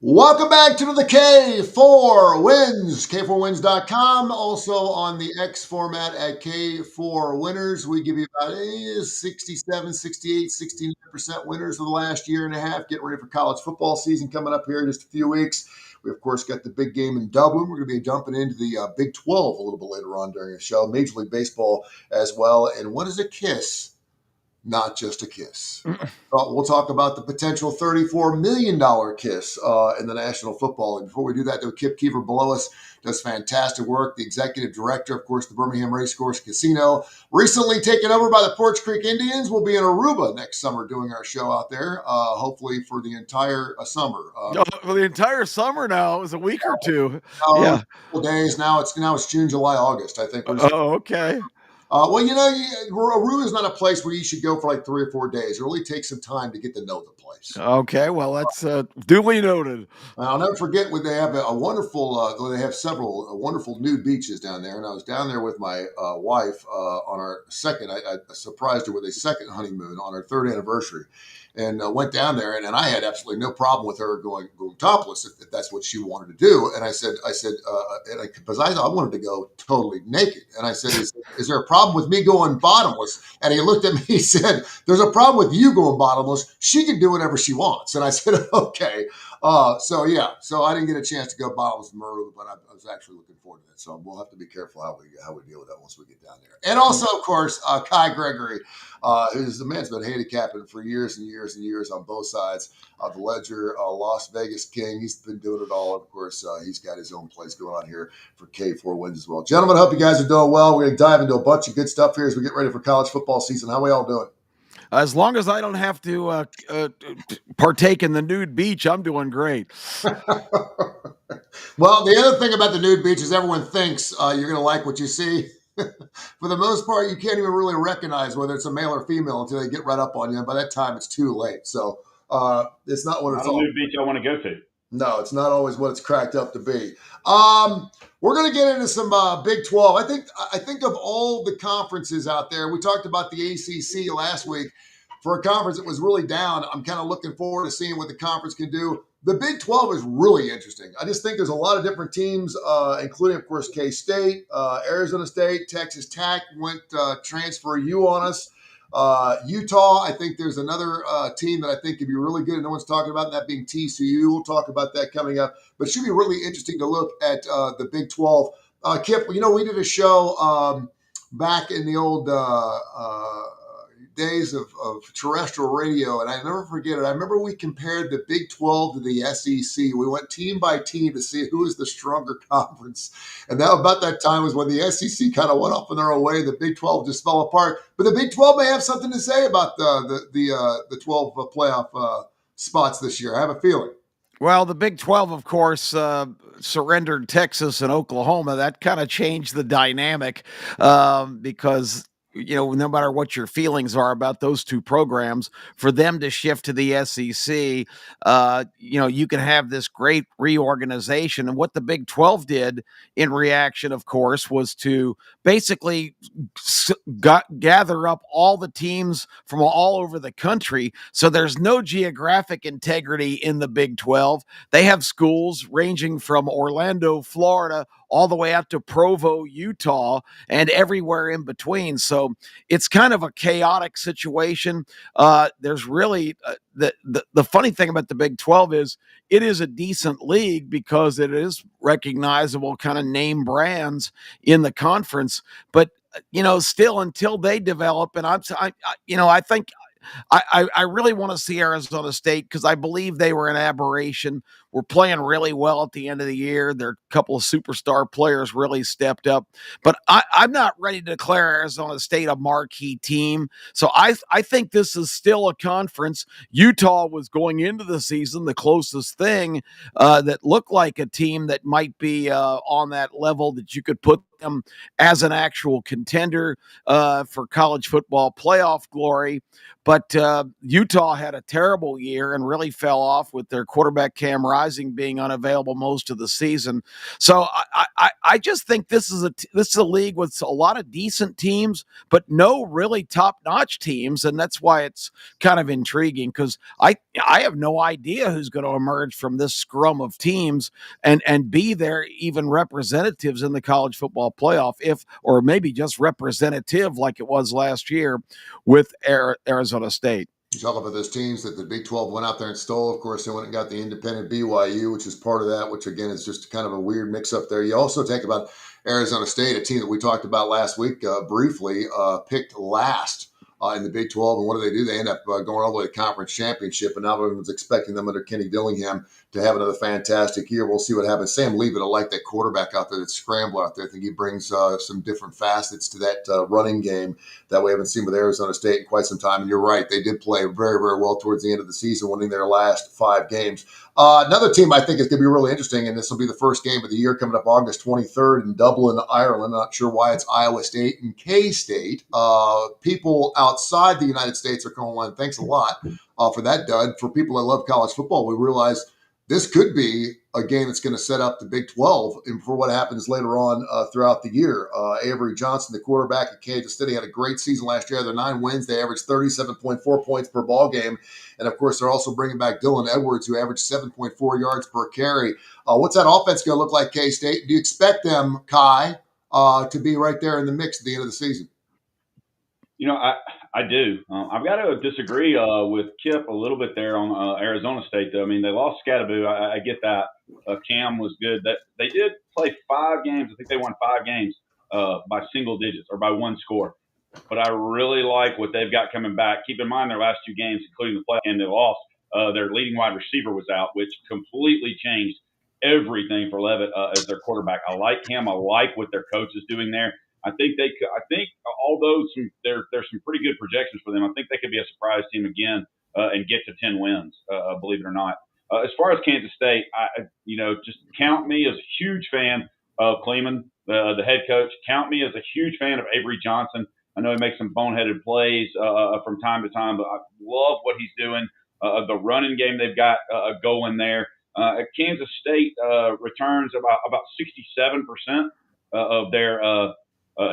Welcome back to the K4Wins, K4Wins.com. Also on the X format at K4Winners. We give you about 67, 68, 69% winners of the last year and a half. Getting ready for college football season coming up here in just a few weeks. We, of course, got the big game in Dublin. We're going to be jumping into the Big 12 a little bit later on during the show. Major League Baseball as well. And what is a kiss? Not just a kiss. We'll talk about the potential $34 million kiss in the National Football League. Before we do that, though, Kip Keefer below us does fantastic work. The executive director, of course, the Birmingham Racecourse Casino, recently taken over by the Porch Creek Indians. We'll be in Aruba next summer doing our show out there, hopefully for the entire summer. Oh, well, the entire summer now. It was a week or two. A Yeah. couple days now. It's June, July, August. I think we're just Oh, okay. well, Aruba is not a place where you should go for like 3 or 4 days. It really takes some time to get to know the place. Okay. Well, that's duly noted. I'll never forget when they have a wonderful. They have several wonderful nude beaches down there, and I was down there with my wife on our second. I surprised her with a second honeymoon on our third anniversary, and went down there, and I had absolutely no problem with her going topless if that's what she wanted to do. And I said, because I wanted to go totally naked, and I said, is there a problem with me going bottomless? And he looked at me, he said, there's a problem with you going bottomless. She can do whatever she wants. And I said, okay. So I didn't get a chance to go bottomless in Maru, but I was actually looking forward to that. So we'll have to be careful how we deal with that once we get down there. And also, of course, Kai Gregory, who's the man's been handicapping for years and years and years on both sides of the ledger. Las Vegas King, he's been doing it all. Of course, he's got his own place going on here for K4Wins as well. Gentlemen, I hope you guys are doing well. We're going to dive into a bunch of good stuff here as we get ready for college football season. How are we all doing? As long as I don't have to partake in the nude beach, I'm doing great. Well, the other thing about the nude beach is everyone thinks you're going to like what you see. For the most part, you can't even really recognize whether it's a male or female until they get right up on you. And by that time, it's too late. So it's not what it's all. Not a new beach I want to go to. No, it's not always what it's cracked up to be. We're going to get into some Big 12. I think of all the conferences out there, we talked about the ACC last week. For a conference that was really down, I'm kind of looking forward to seeing what the conference can do. The Big 12 is really interesting. I just think there's a lot of different teams, including, of course, K-State, Arizona State, Texas Tech went transfer U on us. Utah, I think there's another team that I think could be really good and no one's talking about, that being TCU. We'll talk about that coming up. But it should be really interesting to look at the Big 12. Kip, we did a show back in the old days of terrestrial radio, and I never forget it. I remember we compared the Big 12 to the SEC. We went team by team to see who is the stronger conference. And that about that time was when the SEC kind of went off in their own way. The Big 12 just fell apart. But the Big 12 may have something to say about the 12 playoff spots this year. I have a feeling. Well, the Big 12, of course, surrendered Texas and Oklahoma. That kind of changed the dynamic because no matter what your feelings are about those two programs, for them to shift to the SEC, you can have this great reorganization. And what the Big 12 did in reaction, of course, was to basically gather up all the teams from all over the country. So there's no geographic integrity in the Big 12. They have schools ranging from Orlando, Florida, all the way out to Provo, Utah, and everywhere in between. So it's kind of a chaotic situation. There's really the funny thing about the Big 12 is it is a decent league because it is recognizable kind of name brands in the conference. But still until they develop, and I think I really want to see Arizona State because I believe they were an aberration. We're playing really well at the end of the year. There are a couple of superstar players really stepped up, but I'm not ready to declare Arizona State a marquee team. So I think this is still a conference. Utah was going into the season the closest thing that looked like a team that might be on that level that you could put them as an actual contender for college football playoff glory. But Utah had a terrible year and really fell off with their quarterback Cam Rising surprising being unavailable most of the season. So I just think this is a league with a lot of decent teams, but no really top notch teams, and that's why it's kind of intriguing because I have no idea who's going to emerge from this scrum of teams and be there even representatives in the college football playoff, if or maybe just representative like it was last year with Arizona State. You talk about those teams that the Big 12 went out there and stole. Of course, they went and got the independent BYU, which is part of that, which again is just kind of a weird mix up there. You also take about Arizona State, a team that we talked about last week briefly, picked last in the Big 12. And what do? They end up going all the way to conference championship. And now everyone's expecting them under Kenny Dillingham to have another fantastic year. We'll see what happens. Sam Leavitt, I like that quarterback out there, that scrambler out there. I think he brings some different facets to that running game that we haven't seen with Arizona State in quite some time. And you're right, they did play very, very well towards the end of the season, winning their last 5 games. Another team I think is going to be really interesting, and this will be the first game of the year coming up August 23rd in Dublin, Ireland. Not sure why it's Iowa State and K-State. People outside the United States are calling, thanks a lot for that, Dud. For people that love college football, we realize this could be a game that's going to set up the Big 12 and for what happens later on throughout the year. Avery Johnson, the quarterback at Kansas City, had a great season last year. They're 9 wins. They averaged 37.4 points per ball game. And, of course, they're also bringing back Dylan Edwards, who averaged 7.4 yards per carry. What's that offense going to look like, K-State? Do you expect them, Kai, to be right there in the mix at the end of the season? I do. I've got to disagree with Kip a little bit there on Arizona State, though. I mean, they lost Scattaboo. I get that. Cam was good. That they did play 5 games. I think they won 5 games by single digits or by 1 score. But I really like what they've got coming back. Keep in mind their last 2 games, including the play game they lost, their leading wide receiver was out, which completely changed everything for Leavitt as their quarterback. I like him. I like what their coach is doing there. I think although there's some pretty good projections for them, I think they could be a surprise team again and get to 10 wins, believe it or not. As far as Kansas State, just count me as a huge fan of Kleeman, the head coach. Count me as a huge fan of Avery Johnson. I know he makes some boneheaded plays from time to time, but I love what he's doing. The running game they've got going there. Kansas State returns about 67% of their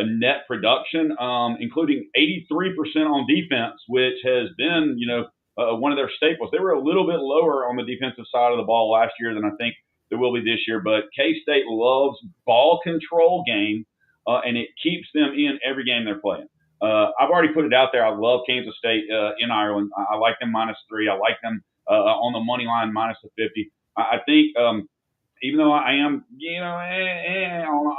net production, including 83% on defense, which has been, one of their staples. They were a little bit lower on the defensive side of the ball last year than I think they will be this year. But K-State loves ball control game, and it keeps them in every game they're playing. I've already put it out there. I love Kansas State in Ireland. I like them -3. I like them on the money line -50. I think even though I am,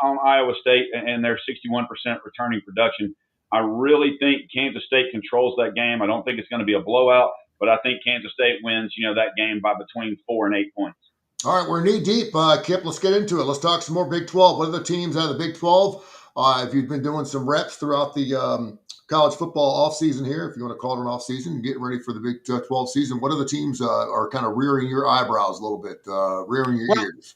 on Iowa State and their 61% returning production, I really think Kansas State controls that game. I don't think it's going to be a blowout, but I think Kansas State wins, that game by between 4 and 8 points. All right, we're knee deep, Kip. Let's get into it. Let's talk some more Big 12. What are the teams out of the Big 12? If you've been doing some reps throughout the college football offseason here, if you want to call it an offseason, getting ready for the Big 12 season, what are the teams are kind of rearing your eyebrows a little bit, rearing your ears?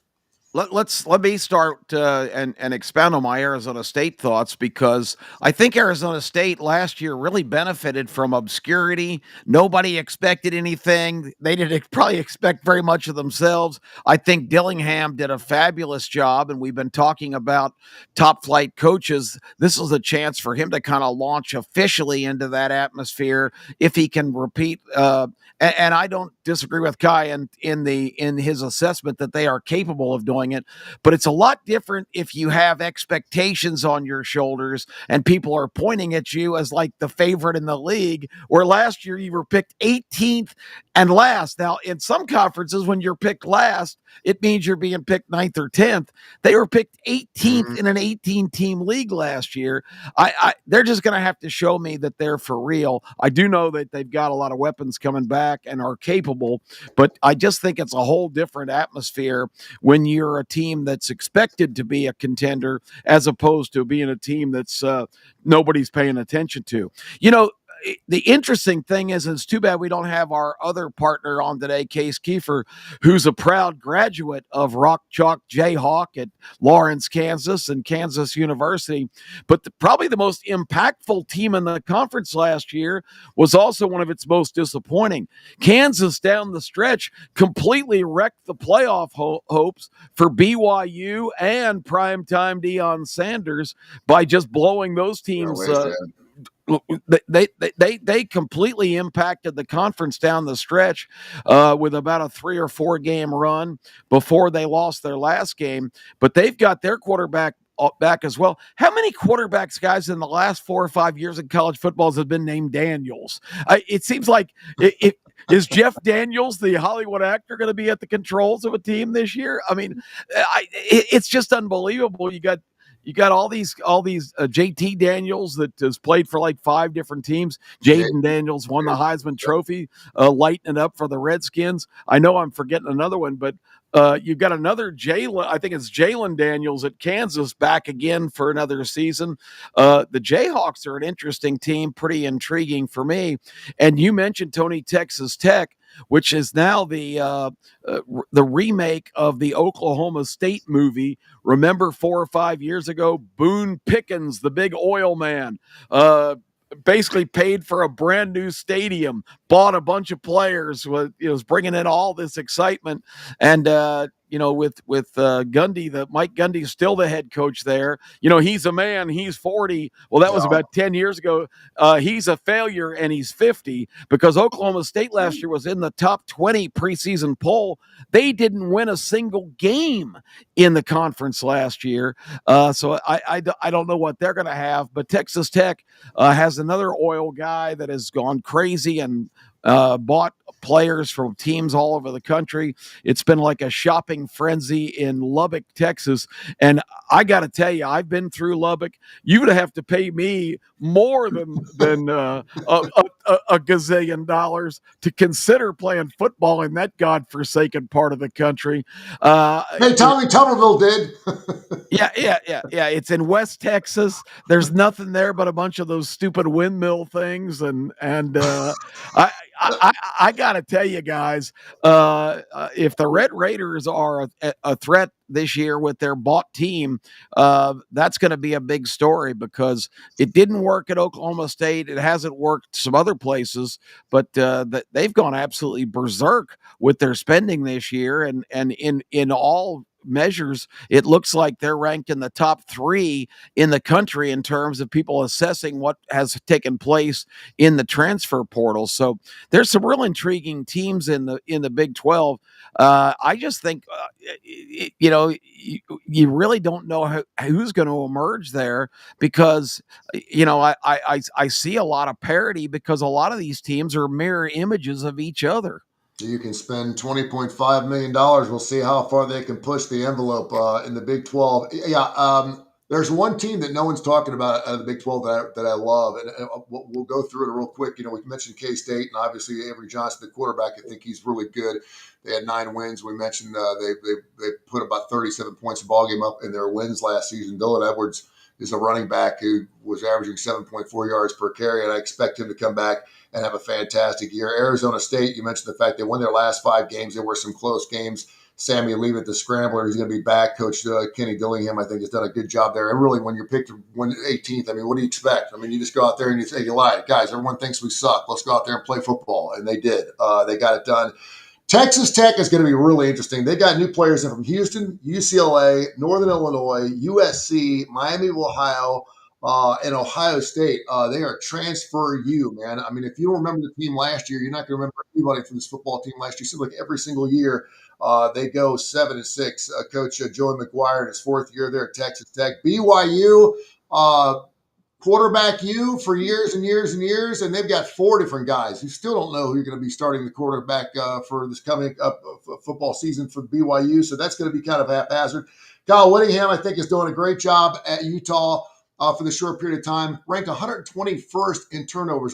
Let me start and expound on my Arizona State thoughts, because I think Arizona State last year really benefited from obscurity. Nobody expected anything. They didn't probably expect very much of themselves. I think Dillingham did a fabulous job, and we've been talking about top flight coaches. This is a chance for him to kind of launch officially into that atmosphere if he can repeat. And I don't disagree with Kai in his assessment that they are capable of doing it, but it's a lot different if you have expectations on your shoulders and people are pointing at you as like the favorite in the league, where last year you were picked 18th and last. Now, in some conferences, when you're picked last, it means you're being picked 9th or 10th. They were picked 18th in an 18-team league last year. They're just going to have to show me that they're for real. I do know that they've got a lot of weapons coming back and are capable, but I just think it's a whole different atmosphere when you're a team that's expected to be a contender as opposed to being a team that's nobody's paying attention to. the interesting thing is, it's too bad we don't have our other partner on today, Case Kiefer, who's a proud graduate of Rock Chalk Jayhawk at Lawrence, Kansas, and Kansas University. But probably the most impactful team in the conference last year was also one of its most disappointing. Kansas down the stretch completely wrecked the playoff hopes for BYU and primetime Deion Sanders by just blowing those teams. They completely impacted the conference down the stretch with about a 3 or 4 game run before they lost their last game. But they've got their quarterback back as well. How many quarterbacks, guys, in the last 4 or 5 years in college football have been named Daniels? It seems like is Jeff Daniels, the Hollywood actor, going to be at the controls of a team this year? I mean, it's just unbelievable. You got all these JT Daniels that has played for like 5 different teams. Jaden Daniels won the Heisman Trophy, lighting it up for the Redskins. I know I'm forgetting another one, but you've got another Jalen. I think it's Jalen Daniels at Kansas back again for another season. The Jayhawks are an interesting team, pretty intriguing for me. And you mentioned, Tony, Texas Tech, which is now the remake of the Oklahoma State movie. Remember 4 or 5 years ago, Boone Pickens, the big oil man, basically paid for a brand new stadium, bought a bunch of players, was bringing in all this excitement. And, with Gundy, Mike Gundy's still the head coach there. He's a man, he's 40. Well, that was about 10 years ago. He's a failure and he's 50 because Oklahoma State last year was in the top 20 preseason poll. They didn't win a single game in the conference last year. So I don't know what they're going to have, but Texas Tech has another oil guy that has gone crazy and bought players from teams all over the country. It's been like a shopping frenzy in Lubbock, Texas. And I got to tell you, I've been through Lubbock. You would have to pay me more than a gazillion dollars to consider playing football in that godforsaken part of the country. Hey, Tommy Tuberville did. Yeah. It's in West Texas. There's nothing there but a bunch of those stupid windmill things, and I got to tell you guys, if the Red Raiders are a threat this year with their bought team, that's going to be a big story because it didn't work at Oklahoma State. It hasn't worked some other places, but they've gone absolutely berserk with their spending this year, and in all measures, it looks like they're ranked in the top 3 in the country in terms of people assessing what has taken place in the transfer portal. So there's some real intriguing teams in the Big 12. I just think, you really don't know who's going to emerge there because, I see a lot of parity because a lot of these teams are mirror images of each other. You can spend $20.5 million. We'll see how far they can push the envelope in the Big 12. Yeah, there's one team that no one's talking about out of the Big 12 that I love, and we'll go through it real quick. We mentioned K-State, and obviously Avery Johnson, the quarterback. I think he's really good. They had 9 wins. We mentioned they put about 37 points a ball game up in their wins last season. Dylan Edwards is a running back who was averaging 7.4 yards per carry, and I expect him to come back and have a fantastic year. Arizona State, you mentioned the fact they won their last 5 games. There were some close games. Sammy Leavitt, the scrambler, he's going to be back. Coach Kenny Dillingham, I think, has done a good job there. And really, when you're picked 18th, what do you expect? You just go out there and you say, you lied. Guys, everyone thinks we suck. Let's go out there and play football. And they did. They got it done. Texas Tech is going to be really interesting. They got new players in from Houston, UCLA, Northern Illinois, USC, Miami of Ohio, and Ohio State. They are transfer you, man. If you don't remember the team last year, you're not going to remember anybody from this football team last year. It seems like every single year they go 7-6. Coach Joey McGuire in his 4th year there at Texas Tech. BYU, quarterback you for years and years and years, and they've got 4 different guys who still don't know who you're going to be starting the quarterback for this coming up football season for BYU. So that's going to be kind of haphazard. Kyle Whittingham, I think, is doing a great job at Utah for the short period of time, ranked 121st in turnovers.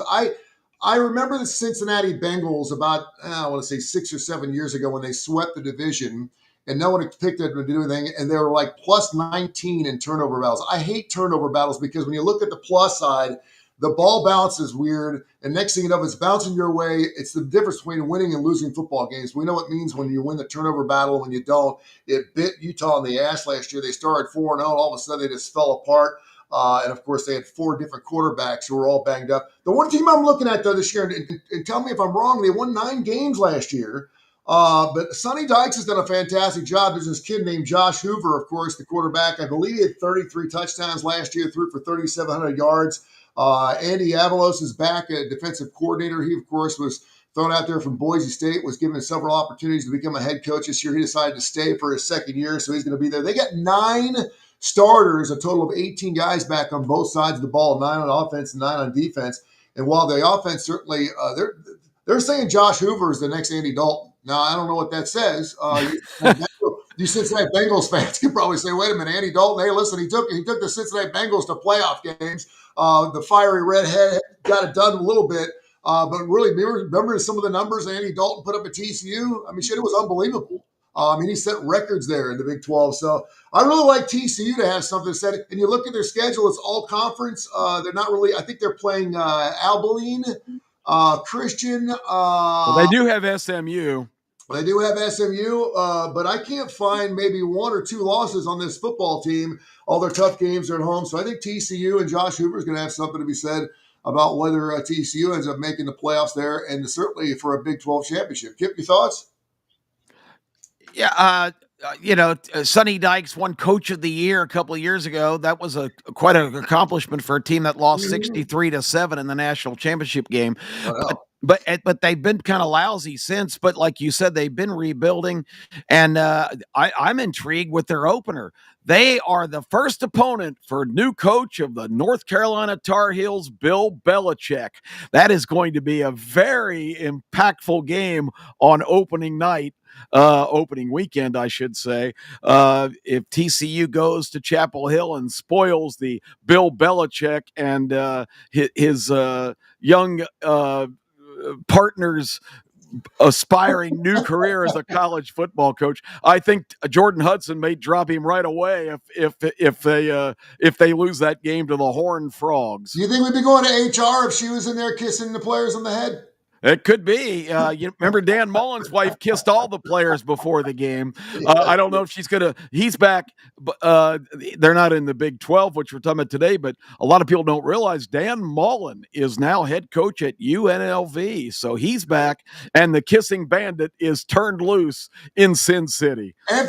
I remember the Cincinnati Bengals about, I want to say 6 or 7 years ago when they swept the division and no one expected them to do anything, and they were like plus 19 in turnover battles. I hate turnover battles because when you look at the plus side, the ball bounce is weird. And next thing you know, if it's bouncing your way, it's the difference between winning and losing football games. We know what it means when you win the turnover battle, when you don't. It bit Utah in the ass last year. They started 4-0, all of a sudden they just fell apart. And of course, they had 4 different quarterbacks who were all banged up. The one team I'm looking at, though, this year, and tell me if I'm wrong, they won 9 games last year. But Sonny Dykes has done a fantastic job. There's this kid named Josh Hoover, of course, the quarterback. I believe he had 33 touchdowns last year, threw for 3,700 yards. Andy Avalos is back, a defensive coordinator. He, of course, was thrown out there from Boise State, was given several opportunities to become a head coach this year. He decided to stay for his second year, so he's going to be there. They got 9 starters, a total of 18 guys back on both sides of the ball, 9 on offense and 9 on defense. And while the offense certainly, they're saying Josh Hoover is the next Andy Dalton. Now, I don't know what that says. You Cincinnati Bengals fans could probably say, wait a minute, Andy Dalton, hey, listen, he took the Cincinnati Bengals to playoff games. The fiery redhead got it done a little bit. But really, remember some of the numbers Andy Dalton put up at TCU? I mean, shit, it was unbelievable. He set records there in the Big 12. So I really like TCU to have something said. And you look at their schedule, it's all conference. They're not really, I think they're playing Abilene, Christian. Well, they do have SMU. They do have SMU, but I can't find maybe 1 or 2 losses on this football team. All their tough games are at home. So I think TCU and Josh Hoover is going to have something to be said about whether TCU ends up making the playoffs there, and certainly for a Big 12 championship. Kip, your thoughts? Yeah, Sonny Dykes won Coach of the Year a couple of years ago. That was quite an accomplishment for a team that lost 63-7 in the national championship game. But they've been kind of lousy since. But like you said, they've been rebuilding, and I'm intrigued with their opener. They are the first opponent for new coach of the North Carolina Tar Heels, Bill Belichick. That is going to be a very impactful game on opening night. Opening weekend, I should say. If TCU goes to Chapel Hill and spoils the Bill Belichick and his young partner's aspiring new career as a college football coach, I think Jordan Hudson may drop him right away if they lose that game to the Horned Frogs. Do you think we'd be going to HR if she was in there kissing the players on the head? It could be. You remember Dan Mullen's wife kissed all the players before the game. I don't know if she's going to – he's back. They're not in the Big 12, which we're talking about today, but a lot of people don't realize Dan Mullen is now head coach at UNLV. So he's back, and the kissing bandit is turned loose in Sin City. And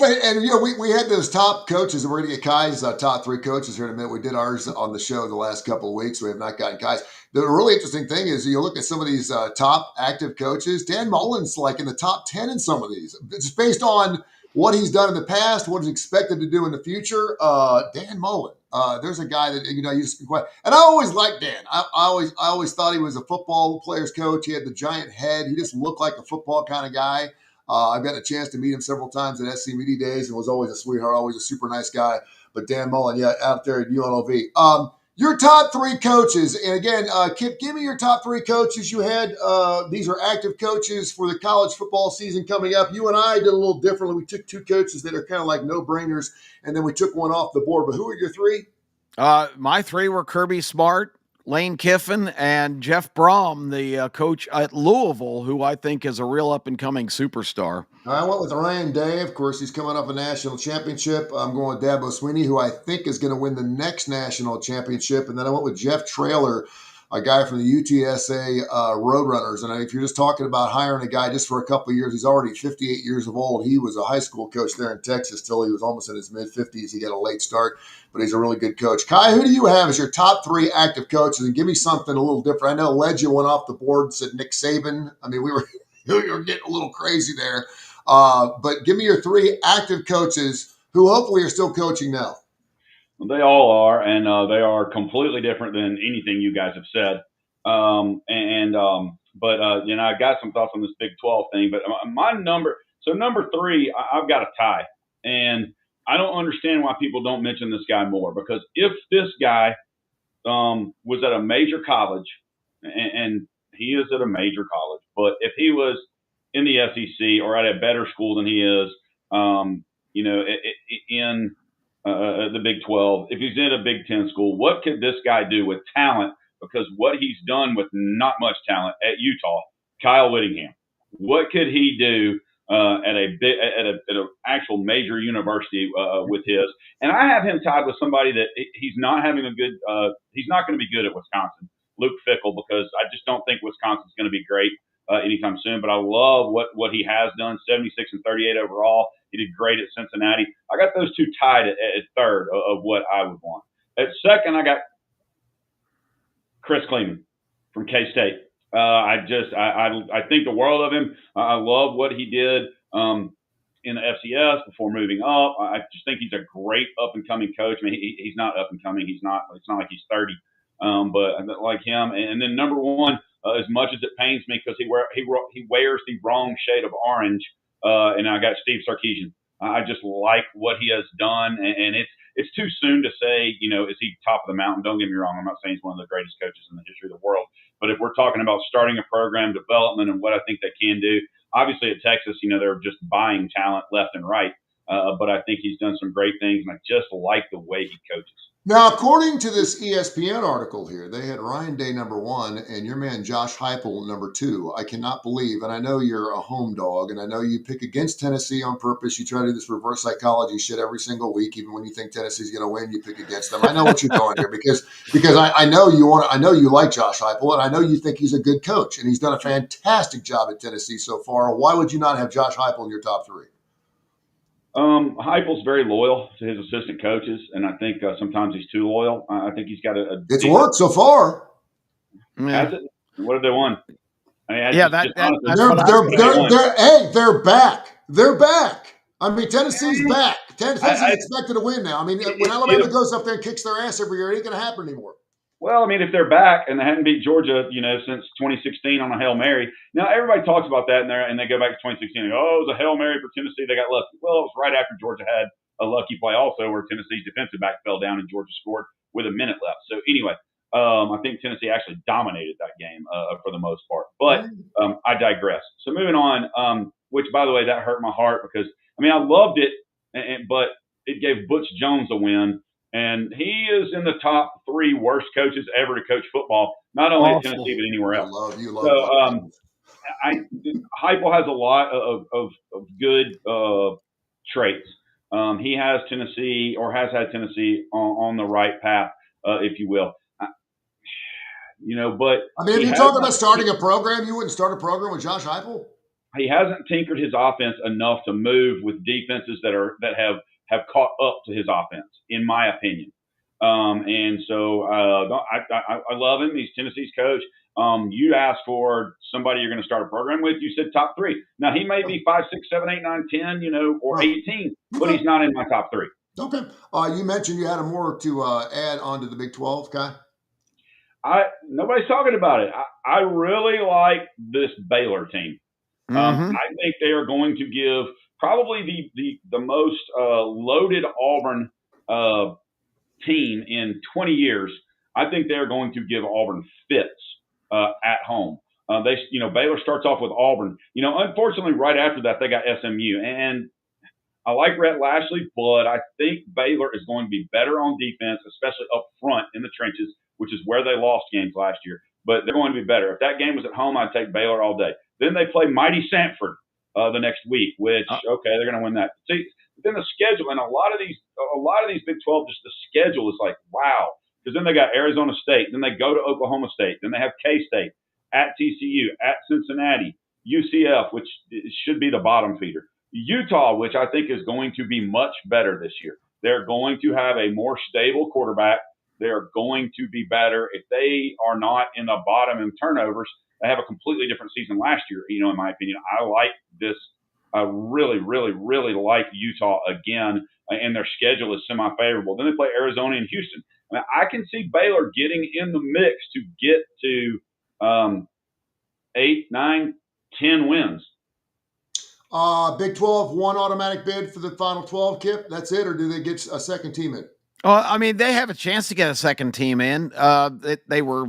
we had those top coaches, and we're going to get Kai's top 3 coaches here in a minute. We did ours on the show the last couple of weeks. We have not gotten Kai's. The really interesting thing is you look at some of these top active coaches. Dan Mullen's like in the top 10 in some of these. It's based on what he's done in the past, what he's expected to do in the future. Dan Mullen, there's a guy that you just and I always liked Dan. I always thought he was a football player's coach. He had the giant head. He just looked like a football kind of guy. I've got a chance to meet him several times at SC Media Days and was always a sweetheart, always a super nice guy. But Dan Mullen, out there at UNLV. Your top 3 coaches, and again, Kip, give me your top 3 coaches you had. These are active coaches for the college football season coming up. You and I did a little differently. We took 2 coaches that are kind of like no-brainers, and then we took one off the board. But who are your 3? My 3 were Kirby Smart, Lane Kiffin, and Jeff Brom, the coach at Louisville, who I think is a real up-and-coming superstar. I went with Ryan Day. Of course, he's coming up a national championship. I'm going with Dabo Swinney, who I think is going to win the next national championship. And then I went with Jeff Traylor, a guy from the UTSA Roadrunners. And if you're just talking about hiring a guy just for a couple of years, he's already 58 years old. He was a high school coach there in Texas till he was almost in his mid-50s. He got a late start, but he's a really good coach. Kai, who do you have as your top 3 active coaches? And give me something a little different. I know Legend went off the board and said Nick Saban. I mean, we were getting a little crazy there. But give me your 3 active coaches who hopefully are still coaching now. They all are, and they are completely different than anything you guys have said. But I got some thoughts on this Big 12 thing. But my number 3, I've got a tie, and I don't understand why people don't mention this guy more. Because if this guy was at a major college, and he is at a major college, but if he was in the SEC or at a better school than he is, in the Big 12, if he's in a Big 10 school, what could this guy do with talent? because what he's done with not much talent at Utah, Kyle Whittingham, what could he do at an actual major university with his? And I have him tied with somebody that he's not having a good. He's not going to be good at Wisconsin, Luke Fickell, because I just don't think Wisconsin's going to be great anytime soon. But I love what he has done. 76 and 38 overall. He did great at Cincinnati. I got those two tied at third of what I would want. At second, I got Chris Kleeman from K-State. I think the world of him. I love what he did in the FCS before moving up. I just think he's a great up and coming coach. I mean, he's not up and coming. It's not like he's 30, but I like him. And then number one, as much as it pains me because he wears the wrong shade of orange, and I got Steve Sarkisian. I just like what he has done, and it's too soon to say, is he top of the mountain? Don't get me wrong. I'm not saying he's one of the greatest coaches in the history of the world. But if we're talking about starting a program, development, and what I think they can do, obviously at Texas, they're just buying talent left and right. But I think he's done some great things, and I just like the way he coaches. Now, according to this ESPN article here, they had Ryan Day number 1 and your man Josh Heupel number 2. I cannot believe, and I know you're a home dog, and I know you pick against Tennessee on purpose. You try to do this reverse psychology shit every single week, even when you think Tennessee's going to win, you pick against them. I know what you're doing here because I know I know you like Josh Heupel, and I know you think he's a good coach, and he's done a fantastic job at Tennessee so far. Why would you not have Josh Heupel in your top 3? Heupel's very loyal to his assistant coaches, and I think sometimes he's too loyal. I think he's got It's worked so far. Has it? What have they won? I mean, they're back. They're back. I mean, Tennessee's back. Tennessee's expected to win now. I mean, when Alabama goes up there and kicks their ass every year, it ain't going to happen anymore. Well, I mean, if they're back and they hadn't beat Georgia, since 2016 on a Hail Mary. Now, everybody talks about that, and they go back to 2016 and go, it was a Hail Mary for Tennessee. They got lucky. Well, it was right after Georgia had a lucky play also where Tennessee's defensive back fell down and Georgia scored with a minute left. So, anyway, I think Tennessee actually dominated that game for the most part. But I digress. So, moving on, which, by the way, that hurt my heart because, I mean, I loved it, but it gave Butch Jones a win. And he is in the top 3 worst coaches ever to coach football, not only at Tennessee but anywhere else. Heupel has a lot of good traits. He has Tennessee or has had Tennessee on the right path, if you will. But I mean, if you're talking about starting a program, you wouldn't start a program with Josh Heupel. He hasn't tinkered his offense enough to move with defenses that have caught up to his offense, in my opinion. And so I love him. He's Tennessee's coach. You asked for somebody you're going to start a program with. You said top 3. Now, he may be 5, 6, 7, 8, 9, 10, or 18, but he's not in my top 3. Okay. You mentioned you had more to add on to the Big 12, Kai? Nobody's talking about it. I really like this Baylor team. I think they are going to give probably the most loaded Auburn team in 20 years. I think they're going to give Auburn fits at home. Baylor starts off with Auburn. Unfortunately, right after that, they got SMU. And I like Rhett Lashley, but I think Baylor is going to be better on defense, especially up front in the trenches, which is where they lost games last year. But they're going to be better. If that game was at home, I'd take Baylor all day. Then they play mighty Samford the next week, which they're going to win that. See, then the schedule and a lot of these Big 12, just the schedule is like wow. Because then they got Arizona State, then they go to Oklahoma State, then they have K-State at TCU, at Cincinnati, UCF, which should be the bottom feeder, Utah, which I think is going to be much better this year. They're going to have a more stable quarterback. They are going to be better. If they are not in the bottom in turnovers, they have a completely different season last year, in my opinion. I like this. I really, really, really like Utah again, and their schedule is semi-favorable. Then they play Arizona and Houston. I can see Baylor getting in the mix to get to 8, 9, 10 wins. Big 12, one automatic bid for the Final 12, Kip? That's it, or do they get a second team in? Well, I mean, they have a chance to get a second team in. They were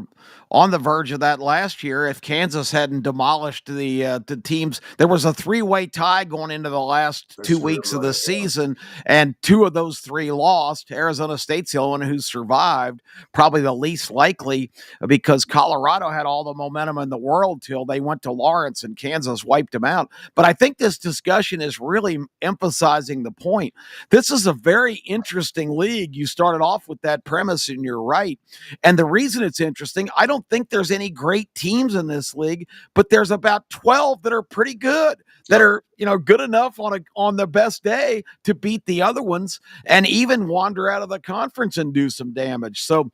on the verge of that last year. If Kansas hadn't demolished the teams, there was a three-way tie going into the last That's 2 weeks of right. the season, and two of those three lost. Arizona State's the only one who survived, probably the least likely because Colorado had all the momentum in the world till they went to Lawrence and Kansas wiped them out. But I think this discussion is really emphasizing the point. This is a very interesting league. You started off with that premise, and you're right. And the reason it's interesting, I don't think there's any great teams in this league, but there's about 12 that are pretty good, that are, good enough on the best day to beat the other ones and even wander out of the conference and do some damage. So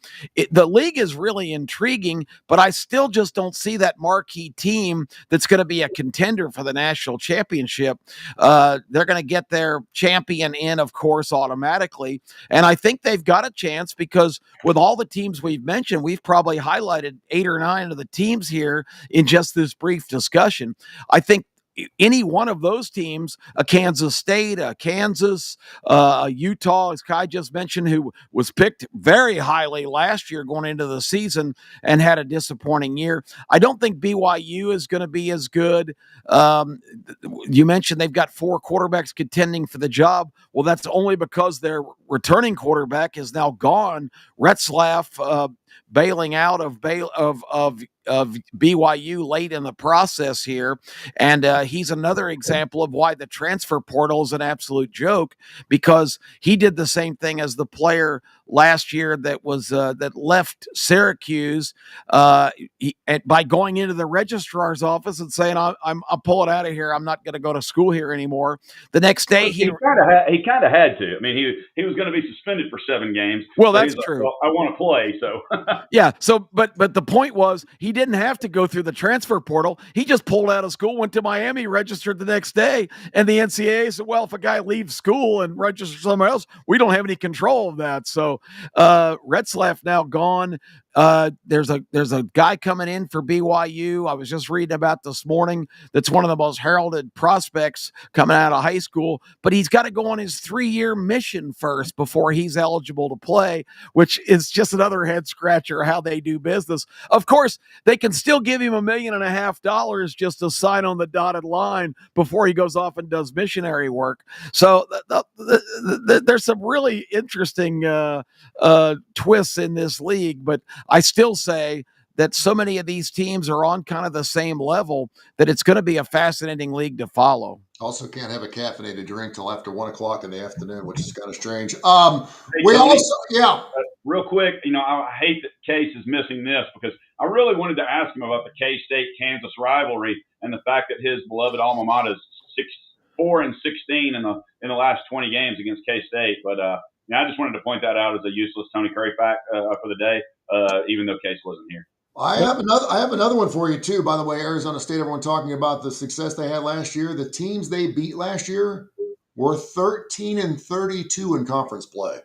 the league is really intriguing, but I still just don't see that marquee team that's going to be a contender for the national championship. They're going to get their champion in, of course, automatically. And I think they've got a chance because with all the teams we've mentioned, we've probably highlighted 8 or 9 of the teams here in just this brief discussion. I think any one of those teams, a Kansas State, a Kansas, Utah, as Kai just mentioned, who was picked very highly last year going into the season and had a disappointing year. I don't think BYU is going to be as good. You mentioned they've got 4 quarterbacks contending for the job. Well, that's only because their returning quarterback is now gone. Retzlaff bailing out of BYU late in the process here. And he's another example of why the transfer portal is an absolute joke, because he did the same thing as the player last year that was that left Syracuse by going into the registrar's office and saying, I'll pull it out of here. I'm not going to go to school here anymore. The next day, he kind of had to. I mean, he was going to be suspended for 7 games. Well, that's true. Well, I want to play, so yeah. So, but the point was, he didn't have to go through the transfer portal. He just pulled out of school, went to Miami, registered the next day, and the NCAA said, "Well, if a guy leaves school and registers somewhere else, we don't have any control of that." So, Retzlaff now gone. There's a guy coming in for BYU. I was just reading about this morning. That's one of the most heralded prospects coming out of high school, but he's got to go on his 3-year mission first before he's eligible to play, which is just another head scratcher how they do business. Of course, they can still give him $1.5 million just to sign on the dotted line before he goes off and does missionary work. So there's some really interesting twists in this league, but I still say that so many of these teams are on kind of the same level that it's going to be a fascinating league to follow. Also, can't have a caffeinated drink till after 1 o'clock in the afternoon, which is kind of strange. Hey, We Tony, also, yeah. real quick, I hate that Case is missing this because I really wanted to ask him about the K-State-Kansas rivalry and the fact that his beloved alma mater is 4-16 in the last 20 games against K-State. But I just wanted to point that out as a useless Tony Curry fact for the day, even though Case wasn't here. I have another one for you too. By the way, Arizona State. Everyone talking about the success they had last year. The teams they beat last year were 13-32 in conference play.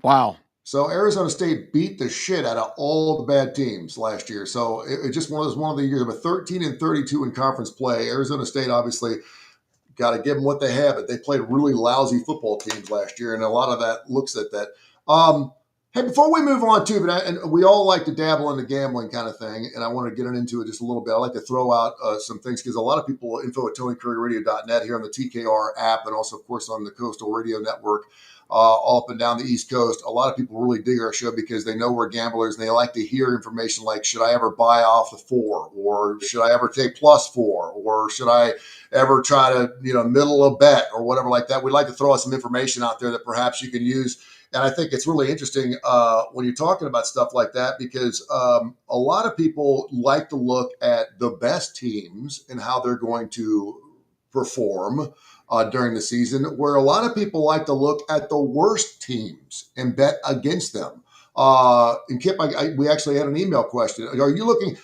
Wow. So Arizona State beat the shit out of all the bad teams last year. So it just one of the years. But 13-32 in conference play. Arizona State obviously got to give them what they have, but they played really lousy football teams last year, and a lot of that looks at that. Hey, before we move on too, and we all like to dabble in the gambling kind of thing, and I want to get into it just a little bit. I like to throw out some things because a lot of people, info at TonyCurryRadio.net here on the TKR app, and also, of course, on the Coastal Radio Network, all up and down the East Coast. A lot of people really dig our show because they know we're gamblers, and they like to hear information like, should I ever buy off the 4, or should I ever take +4, or should I ever try to middle a bet or whatever like that. We'd like to throw out some information out there that perhaps you can use. And I think it's really interesting when you're talking about stuff like that, because a lot of people like to look at the best teams and how they're going to perform during the season, where a lot of people like to look at the worst teams and bet against them. And Kip, we actually had an email question. Are you looking?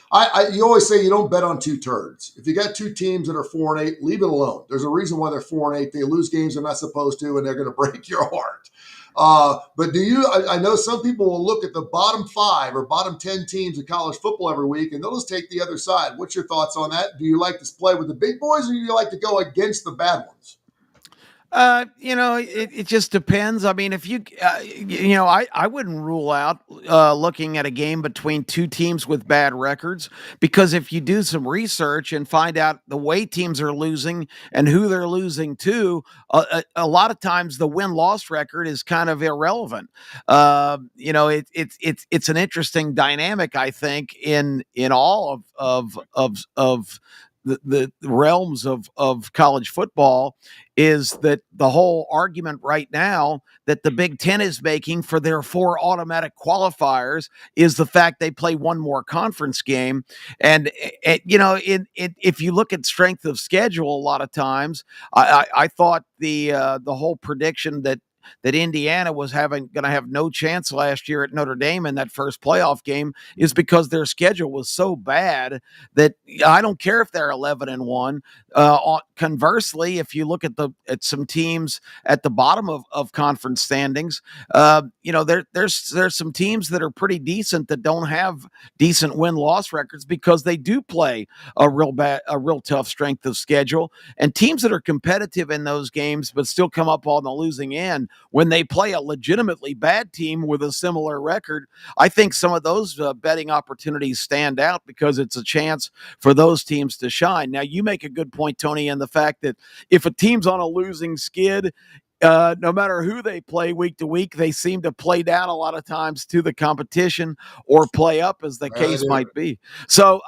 You always say you don't bet on 2 turds. If you got 2 teams that are 4-8, leave it alone. There's a reason why they're 4-8. They lose games they're not supposed to, and they're going to break your heart. But do you? I know some people will look at the bottom 5 or bottom 10 teams in college football every week, and they'll just take the other side. What's your thoughts on that? Do you like to play with the big boys, or do you like to go against the bad ones? It just depends. I mean, if I wouldn't rule out looking at a game between two teams with bad records, because if you do some research and find out the way teams are losing and who they're losing to, a lot of times the win-loss record is kind of irrelevant. It's an interesting dynamic, I think, in all of the realms of college football, is that the whole argument right now that the Big Ten is making for their 4 automatic qualifiers is the fact they play one more conference game. And, if you look at strength of schedule, a lot of times, I thought the whole prediction that Indiana was going to have no chance last year at Notre Dame in that first playoff game is because their schedule was so bad that I don't care if they're 11-1. Conversely, if you look at some teams at the bottom of conference standings, there's some teams that are pretty decent that don't have decent win-loss records because they do play a real tough strength of schedule, and teams that are competitive in those games but still come up on the losing end when they play a legitimately bad team with a similar record. I think some of those betting opportunities stand out because it's a chance for those teams to shine. Now, you make a good point, Tony, in the fact that if a team's on a losing skid, no matter who they play week to week, they seem to play down a lot of times to the competition or play up, as the case might be. So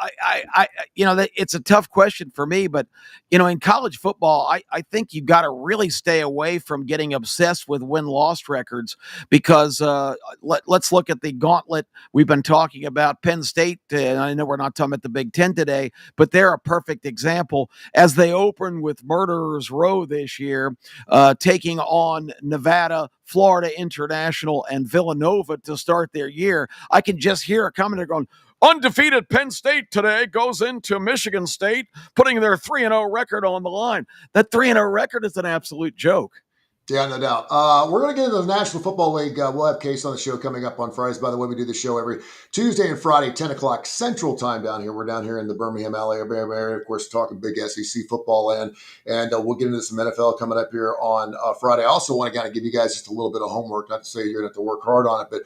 it's a tough question for me, but in college football, I think you've got to really stay away from getting obsessed with win-loss records, because let's look at the gauntlet we've been talking about. Penn State, and I know we're not talking about the Big Ten today, but they're a perfect example as they open with Murderers Row this year, taking on Nevada, Florida International, and Villanova to start their year. I can just hear a commenter going, "Undefeated Penn State today goes into Michigan State, putting their 3-0 record on the line." That 3-0 record is an absolute joke. Yeah, no doubt. We're going to get into the National Football League. We'll have Case on the show coming up on Fridays. By the way, we do the show every Tuesday and Friday, 10 o'clock Central Time down here. We're down here in the Birmingham, Alabama area, of course, talking big SEC football land. And we'll get into some NFL coming up here on Friday. I also want to kind of give you guys just a little bit of homework, not to say you're going to have to work hard on it, but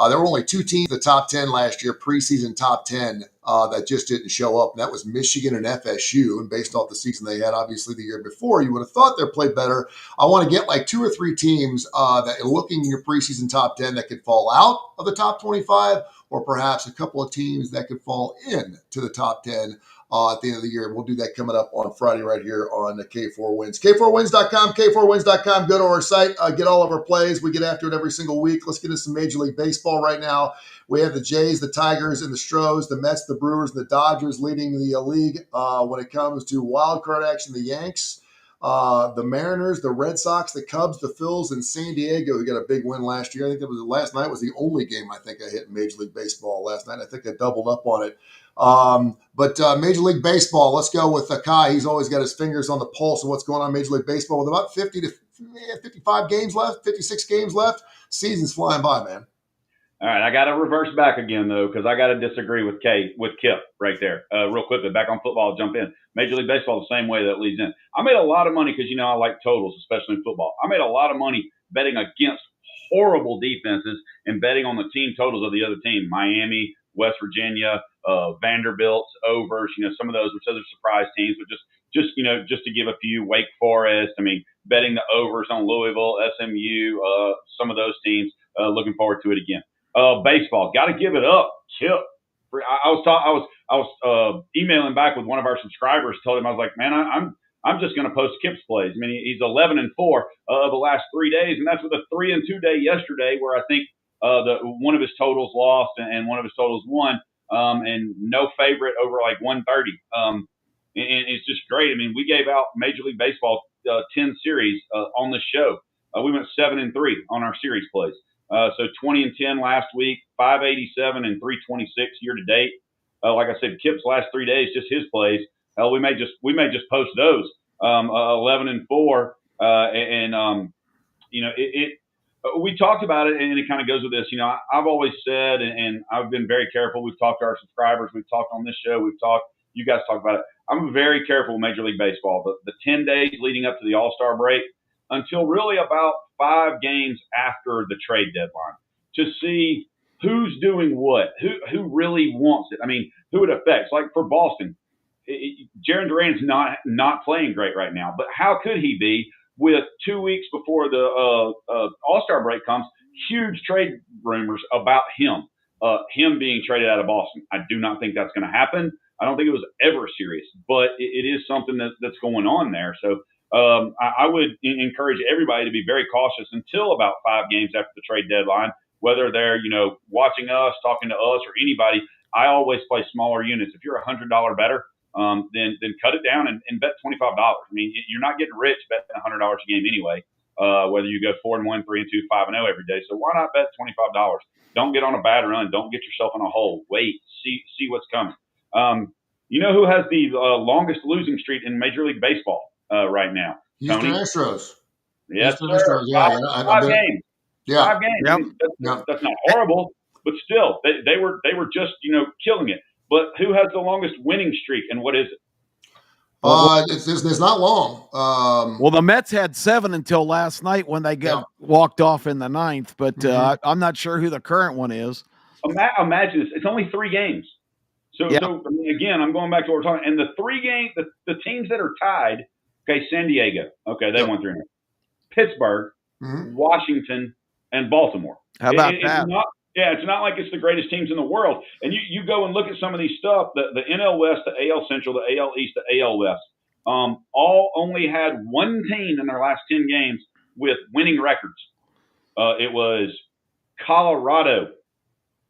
there were only 2 teams in the top 10 last year, preseason top 10, that just didn't show up. And that was Michigan and FSU. And based off the season they had, obviously, the year before, you would have thought they'd play better. I want to get like 2 or 3 teams that are looking in your preseason top 10 that could fall out of the top 25, or perhaps a couple of teams that could fall in to the top 10 at the end of the year. We'll do that coming up on Friday right here on the K4Wins. K4Wins.com, K4Wins.com. Go to our site, get all of our plays. We get after it every single week. Let's get into some Major League Baseball right now. We have the Jays, the Tigers, and the Stros, the Mets, the Brewers, and the Dodgers leading the league when it comes to wild card action. The Yanks, the Mariners, the Red Sox, the Cubs, the Phils, and San Diego. We got a big win last year. I think that was last night was the only game I think I hit in Major League Baseball last night. I think I doubled up on it. But Major League Baseball, let's go with Kai. He's always got his fingers on the pulse of what's going on in Major League Baseball with about 50 to 55 games left, 56 games left. Season's flying by, man. All right, I got to reverse back again, though, because I got to disagree with Kip right there. Real quickly, back on football, I'll jump in. Major League Baseball, the same way that leads in. I made a lot of money because, I like totals, especially in football. I made a lot of money betting against horrible defenses and betting on the team totals of the other team. Miami, West Virginia, Vanderbilt's overs, some of those, which those are surprise teams, but just to give a few, Wake Forest. I mean, betting the overs on Louisville, SMU, some of those teams. Looking forward to it again. Baseball, got to give it up, Chip. I was emailing back with one of our subscribers. Told him, I was like, man, I'm just going to post Kip's plays. I mean, he's 11-4 the last 3 days, and that's with a 3-2 day yesterday, where I think one of his totals lost and one of his totals won, and no favorite over like 130. And it's just great. I mean, we gave out Major League Baseball 10 series on the show. We went 7-3 on our series plays. So 20-10 last week, 587 and 326 year to date. Like I said, Kip's last 3 days, just his plays. We may just post those. 11-4, we talked about it, and it kind of goes with this. I've always said, and I've been very careful. We've talked to our subscribers. We've talked on this show. You guys talk about it. I'm very careful with Major League Baseball. The 10 days leading up to the All-Star break, until really about 5 games after the trade deadline to see who's doing what, who really wants it. I mean, who it affects. Like for Boston, Jaren Duran's not playing great right now, but how could he be with 2 weeks before the All-Star break comes? Huge trade rumors about him being traded out of Boston. I do not think that's going to happen. I don't think it was ever serious, but it is something that's going on there. So I would encourage everybody to be very cautious until about 5 games after the trade deadline, whether they're watching us, talking to us, or anybody. I always play smaller units. If you're $100 better, then cut it down and bet $25. I mean, you're not getting rich betting $100 a game anyway. Whether you go 4-1, 3-2, 5-0 every day. So why not bet $25? Don't get on a bad run. Don't get yourself in a hole. Wait, see what's coming. You know who has the longest losing streak in Major League Baseball right now? Houston Tony? Astros. Yes, Houston sir. Astros. Yeah, Five games. Yeah. 5 games. Yep. I mean, that's not horrible, but still, they were just killing it. But who has the longest winning streak, and what is it? It's not long. Well, the Mets had 7 until last night when they got walked off in the 9th, but I'm not sure who the current one is. Imagine this. It's only 3 games. So I mean, again, I'm going back to what we're talking. And the 3 games, the teams that are tied, okay, San Diego. Okay, they won 3. Pittsburgh, Washington, and Baltimore. How about that? It's not like it's the greatest teams in the world. And you go and look at some of these stuff, the NL West, the AL Central, the AL East, the AL West, all only had 1 team in their last 10 games with winning records. It was Colorado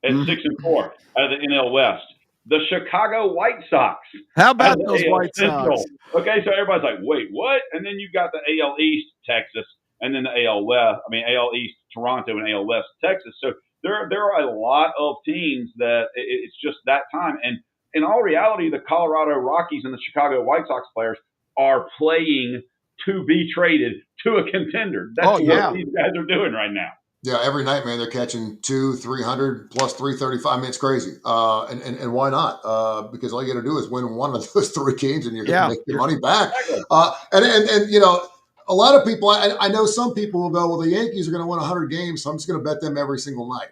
at 6-4 out of the NL West. The Chicago White Sox. How about those AL White Central. Sox? Okay, so everybody's like, wait, what? And then you've got the AL East, Texas, and then the AL East, Toronto, and AL West, Texas. So there are a lot of teams that it's just that time. And in all reality, the Colorado Rockies and the Chicago White Sox players are playing to be traded to a contender. That's what these guys are doing right now. Yeah, every night, man, they're catching 200-300 plus 335. I mean, it's crazy. And why not? Because all you got to do is win one of those 3 games, and you're going to make your money back. And a lot of people, I know some people will go, well, the Yankees are going to win 100 games, so I'm just going to bet them every single night.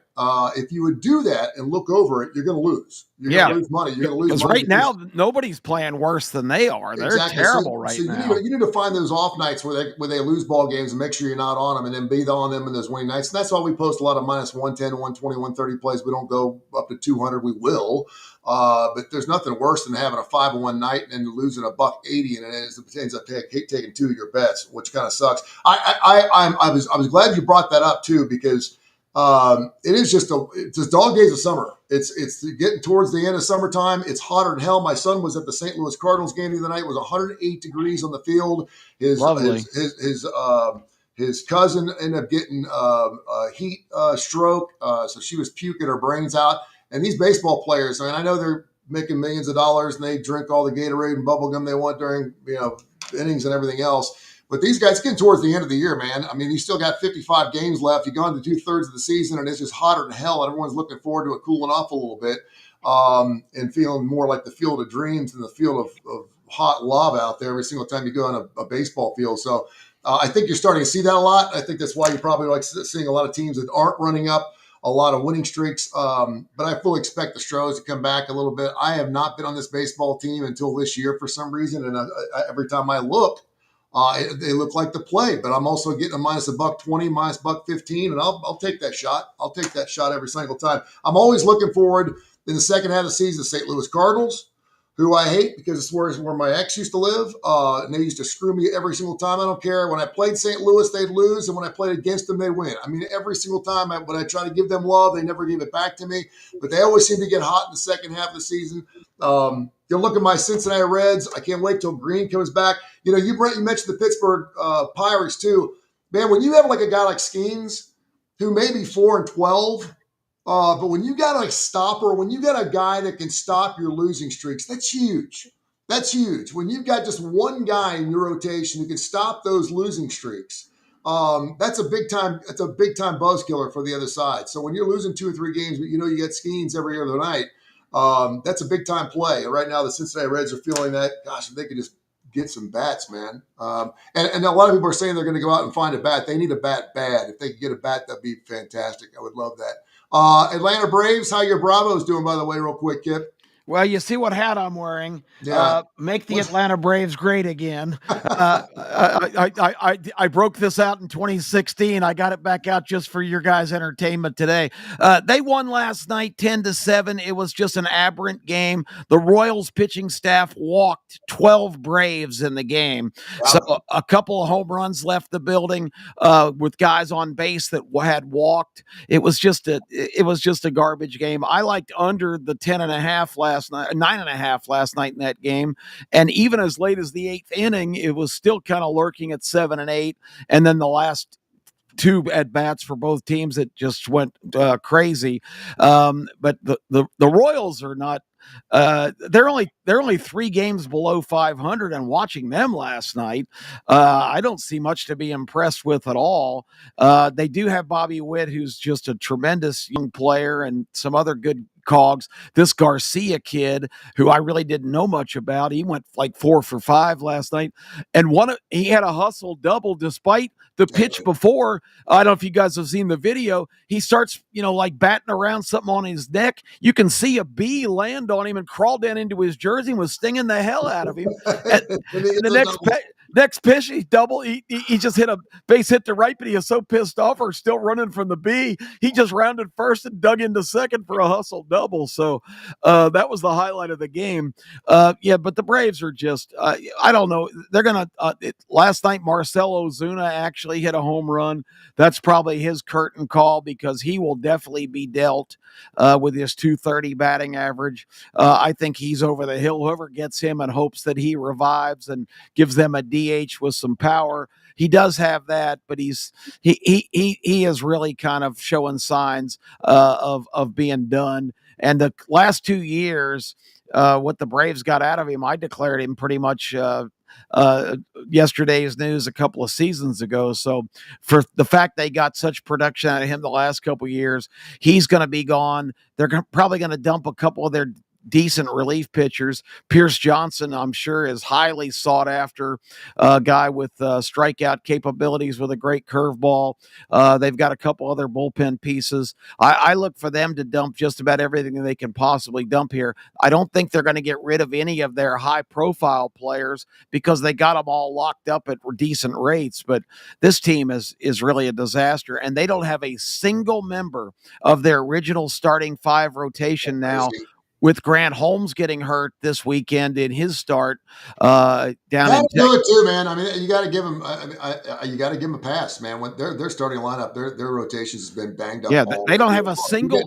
If you would do that and look over it, you're going to lose. You're going to lose money. You're going to lose money. Because right now, nobody's playing worse than they are. They're terrible now. You need to find those off nights where they lose ball games and make sure you're not on them, and then be on them in those winning nights. And that's why we post a lot of minus 110, 120, 130 plays. We don't go up to 200. We will. But there's nothing worse than having a 5-1 night and losing $1.80, and it ends up taking 2 of your bets, which kind of sucks. I was glad you brought that up too, because it is just dog days of summer. It's getting towards the end of summertime. It's hotter than hell. My son was at the St. Louis Cardinals game the other night. It was 108 degrees on the field. His cousin ended up getting a heat stroke, so she was puking her brains out. And these baseball players, I mean, I know they're making millions of dollars and they drink all the Gatorade and bubble gum they want during innings and everything else. But these guys getting towards the end of the year, man. I mean, you still got 55 games left. You've gone to 2/3 of the season, and it's just hotter than hell. And everyone's looking forward to it cooling off a little bit and feeling more like the field of dreams than the field of hot lava out there every single time you go on a baseball field. So I think you're starting to see that a lot. I think that's why you probably like seeing a lot of teams that aren't running up a lot of winning streaks. But I fully expect the Stros to come back a little bit. I have not been on this baseball team until this year for some reason. And every time I look, they look like the play, but I'm also getting a minus $1.20, minus $1.15, and I'll take that shot. I'll take that shot every single time. I'm always looking forward in the second half of the season, the St. Louis Cardinals, who I hate because it's where my ex used to live. And they used to screw me every single time. I don't care. When I played St. Louis, they'd lose. And when I played against them, they'd win. I mean, every single time when I try to give them love, they never give it back to me. But they always seem to get hot in the second half of the season. You look at my Cincinnati Reds. I can't wait till Green comes back. You mentioned the Pittsburgh Pirates too. Man, when you have like a guy like Skeens, who may be 4-12, but when you got a stopper, when you got a guy that can stop your losing streaks, that's huge. That's huge. When you've got just one guy in your rotation who can stop those losing streaks, that's a big time. That's a big time buzz killer for the other side. So when you're losing 2 or 3 games, but you get Skeens every other night, that's a big time play. And right now, the Cincinnati Reds are feeling that. Gosh, if they could just get some bats, man. And a lot of people are saying they're going to go out and find a bat. They need a bat bad. If they could get a bat, that'd be fantastic. I would love that. Atlanta Braves, how your Bravos doing, by the way, real quick, Kip? Well, you see what hat I'm wearing. Yeah. Make the Atlanta Braves great again. I broke this out in 2016. I got it back out just for your guys' entertainment today. They won last night 10-7. It was just an aberrant game. The Royals pitching staff walked 12 Braves in the game. Wow. So a couple of home runs left the building with guys on base that had walked. It was just a garbage game. I liked under the 10.5 last night, 9.5 last night in that game. And even as late as the 8th inning, it was still kind of lurking at 7 and 8. And then the last two at bats for both teams, it just went crazy. But the Royals are not. They're only 3 games below 500, and watching them last night, I don't see much to be impressed with at all. They do have Bobby Witt, who's just a tremendous young player, and some other good cogs. This Garcia kid, who I really didn't know much about, he went like 4 for 5 last night, and he had a hustle double despite the pitch before. I don't know if you guys have seen the video. He starts, like batting around something on his neck. You can see a bee land on him and crawl down into his jersey and was stinging the hell out of him. And the next pitch, he just hit a base hit to right, but he was so pissed off or still running from the bee, he just rounded first and dug into second for a hustle double. So that was the highlight of the game. But the Braves are just, I don't know. They're going to, last night, Marcell Ozuna actually hit a home run. That's probably his curtain call because he will definitely be dealt with his 230 batting average. I think he's over the hill. Whoever gets him and hopes that he revives and gives them a DH with some power. He does have that, but he is really kind of showing signs of being done. And the last 2 years, what the Braves got out of him, I declared him pretty much yesterday's news a couple of seasons ago. So for the fact they got such production out of him the last couple of years, he's going to be gone. They're probably going to dump a couple of their decent relief pitchers. Pierce Johnson, I'm sure, is highly sought after guy with strikeout capabilities with a great curveball. They've got a couple other bullpen pieces. I look for them to dump just about everything they can possibly dump here. I don't think they're going to get rid of any of their high profile players because they got them all locked up at decent rates. But this team is really a disaster, and they don't have a single member of their original starting 5 rotation now, with Grant Holmes getting hurt this weekend in his start down in Texas. Do it too, man. I mean, you got to give him. You got to give him a pass, man. When their starting lineup, their rotations has been banged up. Yeah, they don't have a single.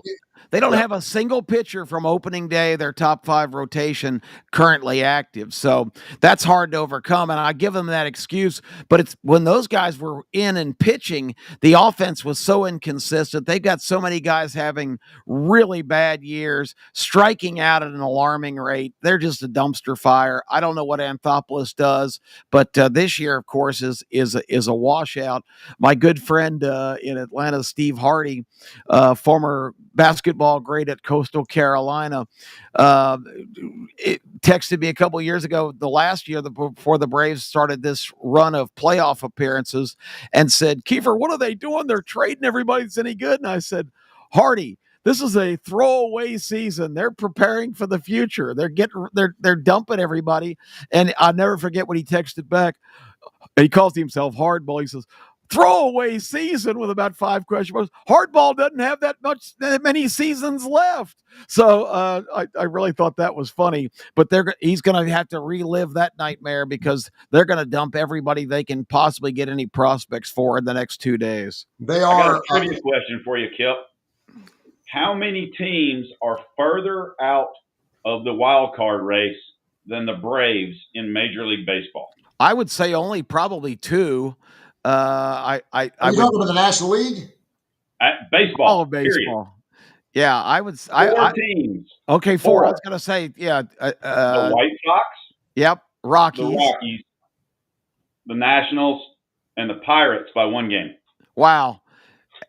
They don't have a single pitcher from opening day, their top 5 rotation, currently active. So that's hard to overcome. And I give them that excuse. But it's when those guys were in and pitching, the offense was so inconsistent. They've got so many guys having really bad years, striking out at an alarming rate. They're just a dumpster fire. I don't know what Anthopoulos does, but this year, of course, is a washout. My good friend in Atlanta, Steve Hardy, former basketball great at Coastal Carolina, it texted me a couple of years ago, the last year before the Braves started this run of playoff appearances, and said, "Kiefer, what are they doing? They're trading everybody that's any good." And I said, "Hardy, this is a throwaway season. They're preparing for the future. They're dumping everybody." And I'll never forget what he texted back. He calls himself Hardball. He says, "Throwaway season," with about 5 question marks. Hardball doesn't have that many seasons left. So I really thought that was funny. But he's going to have to relive that nightmare because they're going to dump everybody they can possibly get any prospects for in the next 2 days. They are. I got a trivia question for you, Kip. How many teams are further out of the wild card race than the Braves in Major League Baseball? I would say only probably 2. Are you talking about the National League? Baseball. All of baseball. Period. Yeah, I would. 4 teams. Okay, 4. I was going to say, yeah. The White Sox. Yep. Rockies. The Rockies. The Nationals and the Pirates by 1 game. Wow.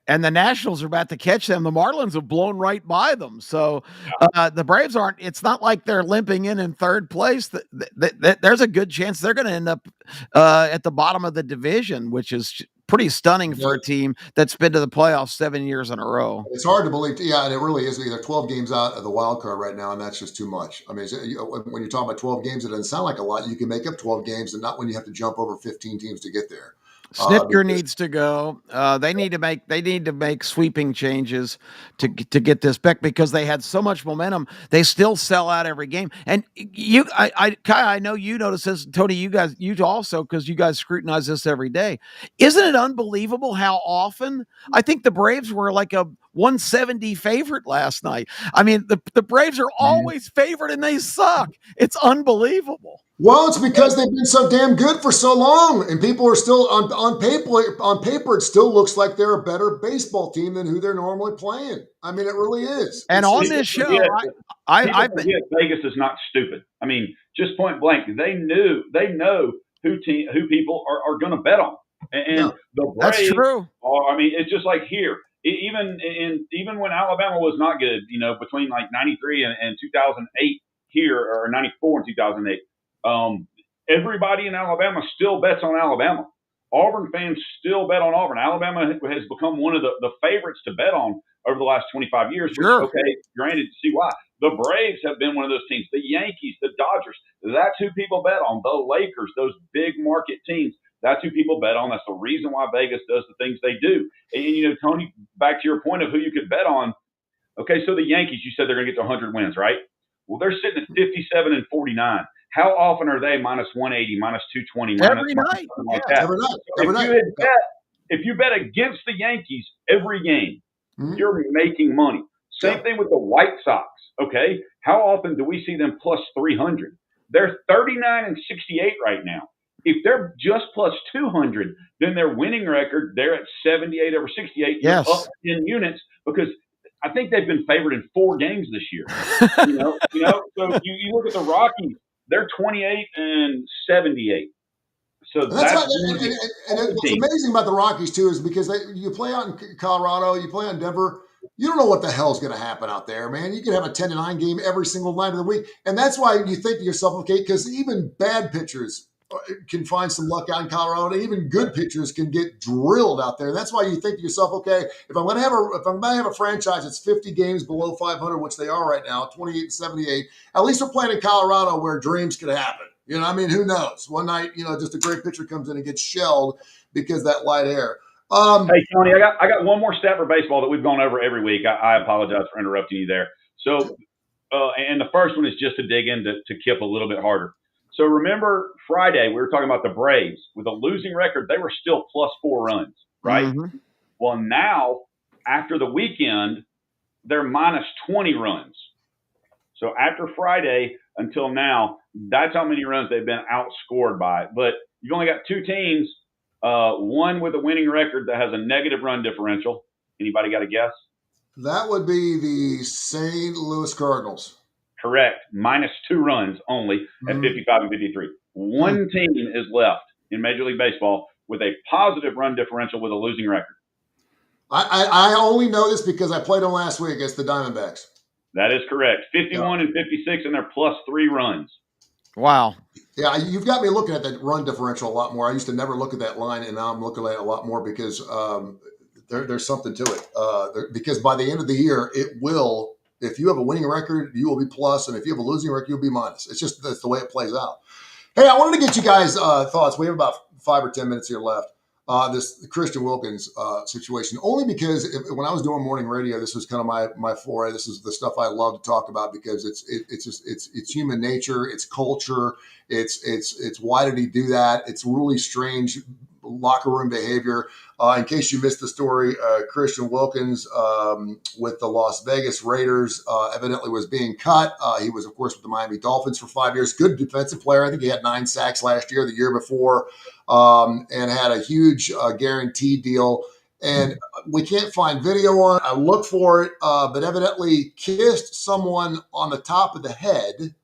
and the Nationals are about to catch them. The Marlins have blown right by them. So the Braves aren't. It's not like they're limping in third place. There's a good chance they're going to end up at the bottom of the division, which is pretty stunning for a team that's been to the playoffs 7 years in a row. It's hard to believe. Yeah, and it really is. They're 12 games out of the wild card right now, and that's just too much. I mean, when you're talking about 12 games, it doesn't sound like a lot. You can make up 12 games, and not when you have to jump over 15 teams to get there. Snitker needs to go. They need to make sweeping changes to get this back because they had so much momentum. They still sell out every game. And Kai, I know you notice this, Tony. You also, because you guys scrutinize this every day. Isn't it unbelievable how often? I think the Braves were like a 170 favorite last night. I mean, the Braves are always favored and they suck. It's unbelievable. Well, it's because they've been so damn good for so long, and people are still on paper. On paper, it still looks like they're a better baseball team than who they're normally playing. I mean, it really is. And on this show, I forget Vegas is not stupid. I mean, just point blank, they know who people are going to bet on, and the Braves. That's true. I mean, it's just like here. Even when Alabama was not good, between like 93 and 2008 here, or 94 and 2008. Everybody in Alabama still bets on Alabama. Auburn fans still bet on Auburn. Alabama has become one of the favorites to bet on over the last 25 years. Sure. Which, okay, granted, see why. The Braves have been one of those teams. The Yankees, the Dodgers, that's who people bet on. The Lakers, those big market teams, that's who people bet on. That's the reason why Vegas does the things they do. And, Tony, back to your point of who you could bet on. Okay, so the Yankees, you said they're going to get to 100 wins, right? Well, they're sitting at 57 and 49. How often are they minus 180, minus 220, every night? Like that? Every night. If you bet against the Yankees every game, you're making money. Same thing with the White Sox. Okay, how often do we see them plus 300? They're 39 and 68 right now. If they're just plus 200, then their winning record, they're at 78 over 68. Yes. Up 10 units because I think they've been favored in 4 games this year. So you look at the Rockies. They're 28 and 78. So and what's amazing about the Rockies too is because you play out in Colorado, you play out in Denver. You don't know what the hell's going to happen out there, man. You could have a 10-9 game every single night of the week, and that's why you think to yourself, okay, because even bad pitchers can find some luck out in Colorado. Even good pitchers can get drilled out there. That's why you think to yourself, okay, if I'm going to have a franchise that's 50 games below 500, which they are right now, 28 and 78, at least we're playing in Colorado where dreams could happen. I mean, who knows? One night, just a great pitcher comes in and gets shelled because that light air. Hey, Tony, I got one more stat for baseball that we've gone over every week. I apologize for interrupting you there. So, and the first one is just to dig into Kip a little bit harder. So remember Friday, we were talking about the Braves. With a losing record, they were still plus 4 runs, right? Mm-hmm. Well, now, after the weekend, they're minus 20 runs. So after Friday until now, that's how many runs they've been outscored by. But you've only got 2 teams, one with a winning record that has a negative run differential. Anybody got a guess? That would be the St. Louis Cardinals. Correct. Minus 2 runs only at 55 and 53. One team is left in Major League Baseball with a positive run differential with a losing record. I only know this because I played them last week against the Diamondbacks. That is correct. 51 and 56, and they're plus 3 runs. Wow. Yeah, you've got me looking at that run differential a lot more. I used to never look at that line, and now I'm looking at it a lot more because there's something to it. Because by the end of the year, it will. If you have a winning record, you will be plus, and if you have a losing record, you'll be minus. That's the way it plays out. Hey, I wanted to get you guys' thoughts. We have about 5 or 10 minutes here left. The Christian Wilkins situation, only because when I was doing morning radio, this was kind of my foray. This is the stuff I love to talk about because it's human nature, it's culture, it's why did he do that? It's really strange locker room behavior. In case you missed the story, Christian Wilkins with the Las Vegas Raiders evidently was being cut. He was, of course, with the Miami Dolphins for 5 years. Good defensive player. I think he had 9 sacks last year, the year before, and had a huge guarantee deal. And we can't find video on it. I looked for it, but evidently kissed someone on the top of the head.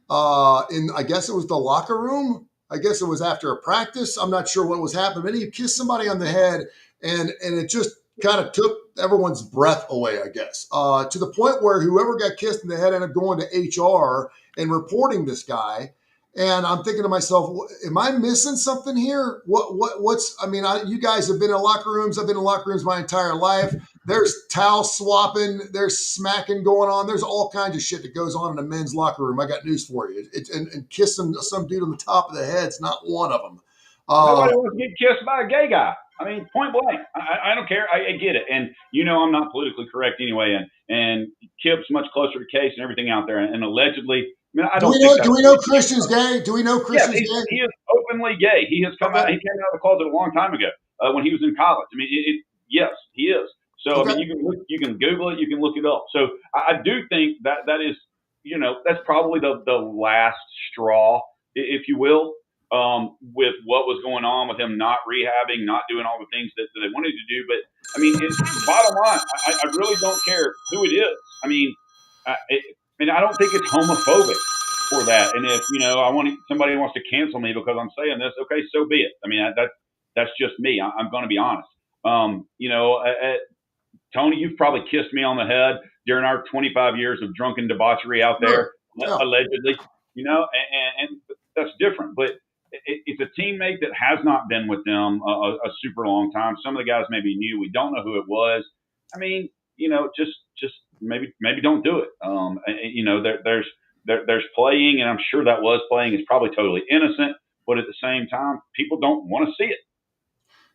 I guess it was the locker room. I guess it was after a practice. I'm not sure what was happening. But he kissed somebody on the head, and it just kind of took everyone's breath away, I guess, to the point where whoever got kissed in the head ended up going to HR and reporting this guy. And I'm thinking to myself, am I missing something here? You guys have been in locker rooms. I've been in locker rooms my entire life. There's towel swapping. There's smacking going on. There's all kinds of shit that goes on in a men's locker room. I got news for you. And kissing some dude on the top of the head's not one of them. Nobody wants to get kissed by a gay guy. I mean, point blank. I don't care. I get it. And, I'm not politically correct anyway. And Kip's much closer to Case and everything out there. And allegedly, I don't do we know Christian's gay? Do we know Christian's gay? He is openly gay. He has come out. He came out of the closet a long time ago when he was in college. I mean, yes, he is. So, I mean, you can Google it. You can look it up. So I do think that is, that's probably the last straw, if you will. With what was going on with him not rehabbing, not doing all the things that they wanted to do. But, I mean, bottom line, I really don't care who it is. I mean, I don't think it's homophobic for that. And if, somebody wants to cancel me because I'm saying this, okay, so be it. I mean, that's just me. I'm going to be honest. Tony, you've probably kissed me on the head during our 25 years of drunken debauchery out there, allegedly, and that's different. But it's a teammate that has not been with them a super long time. Some of the guys maybe knew. We don't know who it was. I mean, just maybe don't do it. There's playing, and I'm sure that was playing is probably totally innocent. But at the same time, people don't want to see it.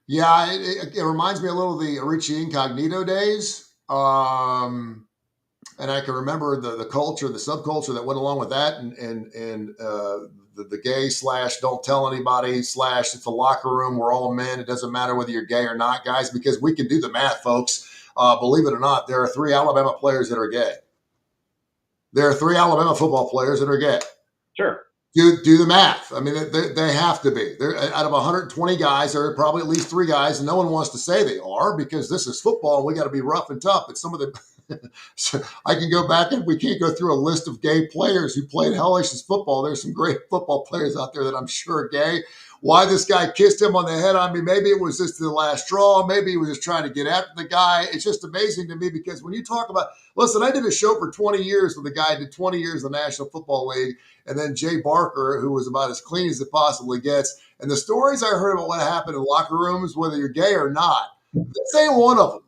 Yeah, it reminds me a little of the Richie Incognito days. And I can remember the culture, the subculture that went along with that, and the gay / don't tell anybody / it's a locker room. We're all men. It doesn't matter whether you're gay or not, guys, because we can do the math, folks. Believe it or not, there are 3 Alabama players that are gay. There are 3 Alabama football players that are gay. Sure. Do the math. I mean, they have to be. They're, out of 120 guys, there are probably at least 3 guys, and no one wants to say they are because this is football and we got to be rough and tough. But some of the so I can go back and we can't go through a list of gay players who played hellacious football. There's some great football players out there that I'm sure are gay. Why this guy kissed him on the head? I mean, maybe it was just the last straw. Maybe he was just trying to get after the guy. It's just amazing to me because when you talk about, listen, I did a show for 20 years with a guy who did 20 years in the National Football League, and then Jay Barker, who was about as clean as it possibly gets. And the stories I heard about what happened in locker rooms, whether you're gay or not, this ain't one of them.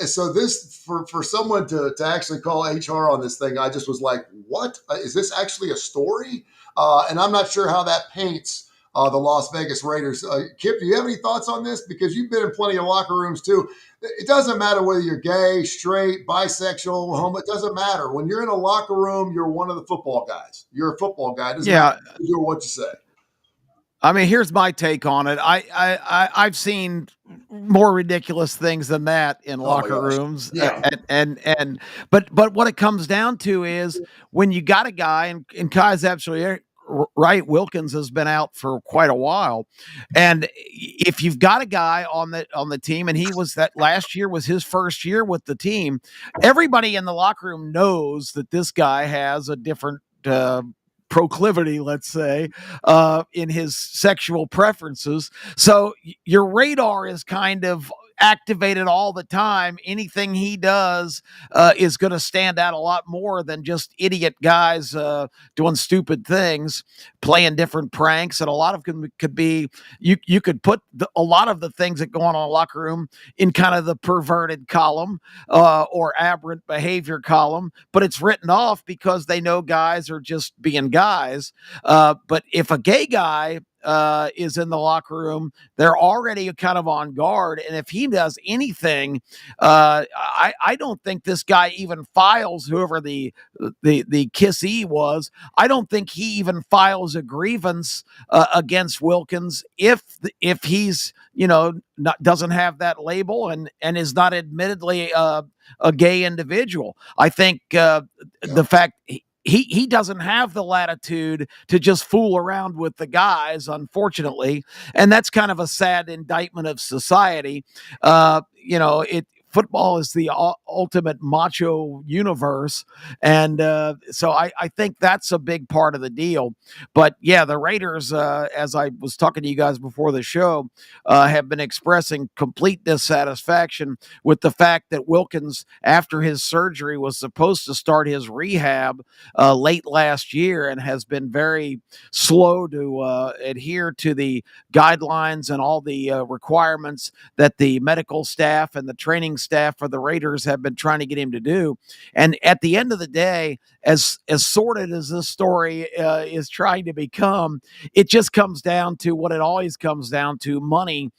So this, for someone to actually call HR on this thing, I just was like, what? Is this actually a story? And I'm not sure how that paints the Las Vegas Raiders. Kip, do you have any thoughts on this? Because you've been in plenty of locker rooms too. It doesn't matter whether you're gay, straight, bisexual, homo. It doesn't matter. When you're in a locker room, you're one of the football guys. You're a football guy. It doesn't matter what you say. I mean, here's my take on it. I've seen more ridiculous things than that in locker rooms. Yeah. But what it comes down to is when you got a guy, and Kai's absolutely right, Wilkins has been out for quite a while. And if you've got a guy on the team, and that last year was his first year with the team, everybody in the locker room knows that this guy has a different proclivity, let's say, in his sexual preferences. So your radar is kind of activated all the time. Anything he does is going to stand out a lot more than just idiot guys doing stupid things, playing different pranks. And a lot of them could be, you could put a lot of the things that go on in a locker room in kind of the perverted column or aberrant behavior column, but it's written off because they know guys are just being guys. But if a gay guy is in the locker room, they're already kind of on guard. And if he does anything, I don't think this guy even files, whoever the kissee was, I don't think he even files a grievance against Wilkins if he's, doesn't have that label and is not admittedly a gay individual. I think the fact he doesn't have the latitude to just fool around with the guys, unfortunately. And that's kind of a sad indictment of society. football is the ultimate macho universe. And so I think that's a big part of the deal. But yeah, the Raiders, as I was talking to you guys before the show, have been expressing complete dissatisfaction with the fact that Wilkins, after his surgery, was supposed to start his rehab late last year and has been very slow to adhere to the guidelines and all the requirements that the medical staff and the training staff for the Raiders have been trying to get him to do. And at the end of the day, as sordid as this story is trying to become, it just comes down to what it always comes down to: money.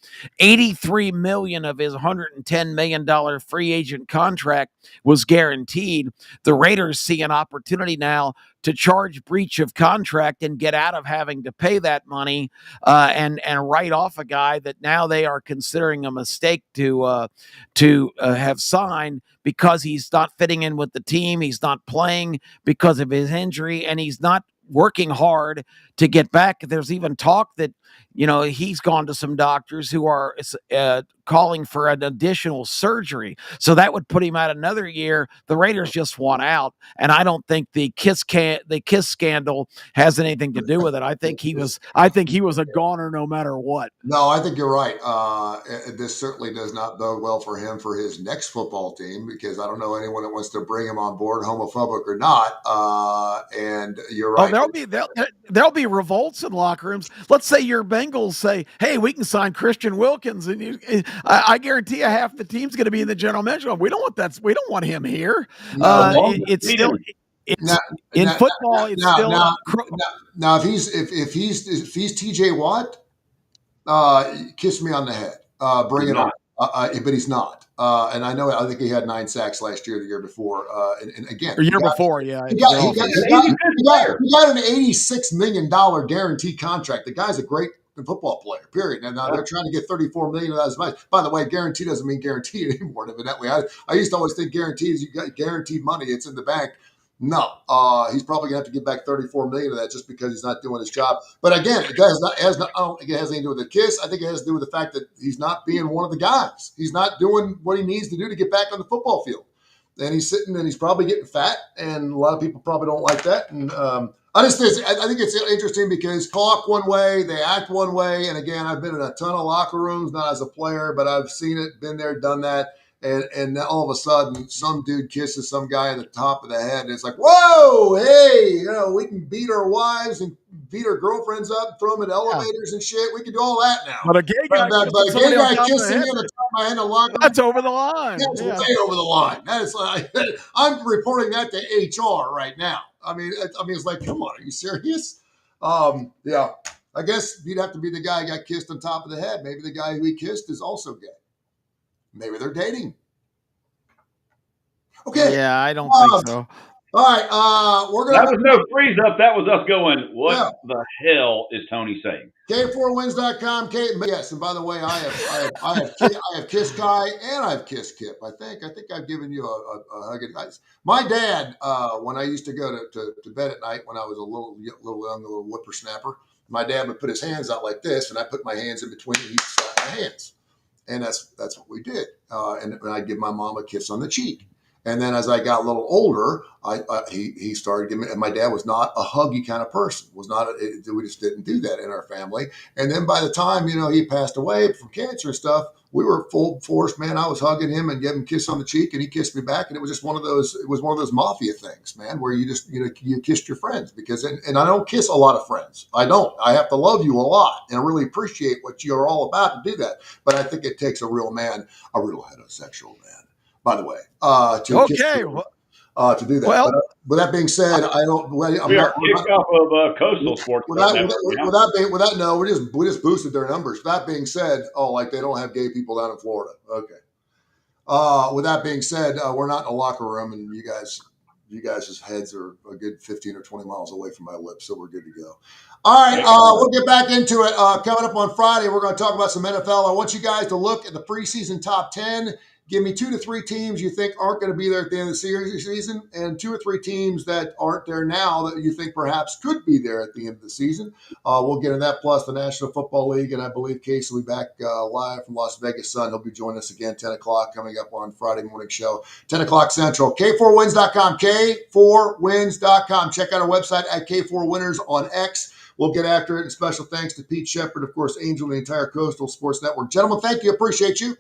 $83 million of his $110 million free agent contract was guaranteed. The Raiders see an opportunity now to charge breach of contract and get out of having to pay that money, and write off a guy that now they are considering a mistake to have signed, because he's not fitting in with the team. He's not playing because of his injury, and he's not working hard to get back. There's even talk that, he's gone to some doctors who are calling for an additional surgery. So that would put him out another year. The Raiders just want out, and I don't think the Kiss scandal has anything to do with it. I think he was a goner no matter what. No, I think you're right. This certainly does not bode well for him for his next football team, because I don't know anyone that wants to bring him on board, homophobic or not. And you're right. There'll be revolts in locker rooms. Let's say your Bengals say, "Hey, we can sign Christian Wilkins," and I guarantee you half the team's going to be in the general manager. We don't want that. We don't want him here. It's still. In football, it's still now. If he's T.J. Watt, kiss me on the head. Bring it on. But he's not. And I think he had 9 sacks last year, the year before. And again, he got an $86 million guaranteed contract. The guy's a great football player, period. And now they're trying to get $34 million of that. By the way, guarantee doesn't mean guaranteed anymore. Evidently, I used to always think guaranteed is you got guaranteed money. It's in the bank. No, he's probably gonna have to give back $34 million of that just because he's not doing his job. But again, I don't think it has anything to do with the kiss. I think it has to do with the fact that he's not being one of the guys. He's not doing what he needs to do to get back on the football field. And he's sitting and he's probably getting fat, and a lot of people probably don't like that. And I think it's interesting because talk one way, they act one way. And again, I've been in a ton of locker rooms, not as a player, but I've seen it, been there, done that. And all of a sudden, some dude kisses some guy at the top of the head, and it's like, whoa, hey, we can beat our wives and beat our girlfriends up, throw them in elevators and shit. We can do all that now. But a gay guy kissing me on the top of my head in a locker room, that's over the line. That's way over the line. That is like, I'm reporting that to HR right now. I mean, it's like, come on, are you serious? Yeah. I guess you'd have to be the guy who got kissed on top of the head. Maybe the guy who he kissed is also gay. Maybe they're dating. Okay. Yeah, I don't think so. All right. That was no freeze up. That was us going, what the hell is Tony saying? K4Wins.com. Yes, and by the way, I have Kiss Kai and I've Kiss Kip. I think I've given you a hug. My dad, when I used to go to bed at night when I was a little young, a little whippersnapper, my dad would put his hands out like this, and I put my hands in between, and he'd slap my hands. And that's what we did. And I'd give my mom a kiss on the cheek. And then as I got a little older, he started giving me, and my dad was not a huggy kind of person. We just didn't do that in our family. And then by the time, he passed away from cancer and stuff, we were full force, man. I was hugging him and giving him a kiss on the cheek, and he kissed me back. And it was just one of those mafia things, man, where you just, you kissed your friends and I don't kiss a lot of friends. I don't. I have to love you a lot and really appreciate what you're all about to do that. But I think it takes a real man, a real heterosexual man, by the way, to do that. Well, but with that being said, I don't. We are kicked off of Coastal Sports. We just boosted their numbers. That being said, like they don't have gay people down in Florida. Okay. With that being said, we're not in a locker room, and you guys' heads are a good 15 or 20 miles away from my lips, so we're good to go. All right, we'll get back into it. Coming up on Friday, we're going to talk about some NFL. I want you guys to look at the preseason top 10 Give me 2 to 3 teams you think aren't going to be there at the end of the season, and 2 or 3 teams that aren't there now that you think perhaps could be there at the end of the season. We'll get in that, plus the National Football League, and I believe Case will be back live from Las Vegas Sun. He'll be joining us again 10 o'clock coming up on Friday morning show, 10 o'clock Central. K4Wins.com, K4Wins.com. Check out our website at K4Winners on X. We'll get after it. And special thanks to Pete Shepard, of course, Angel, and the entire Coastal Sports Network. Gentlemen, thank you. Appreciate you.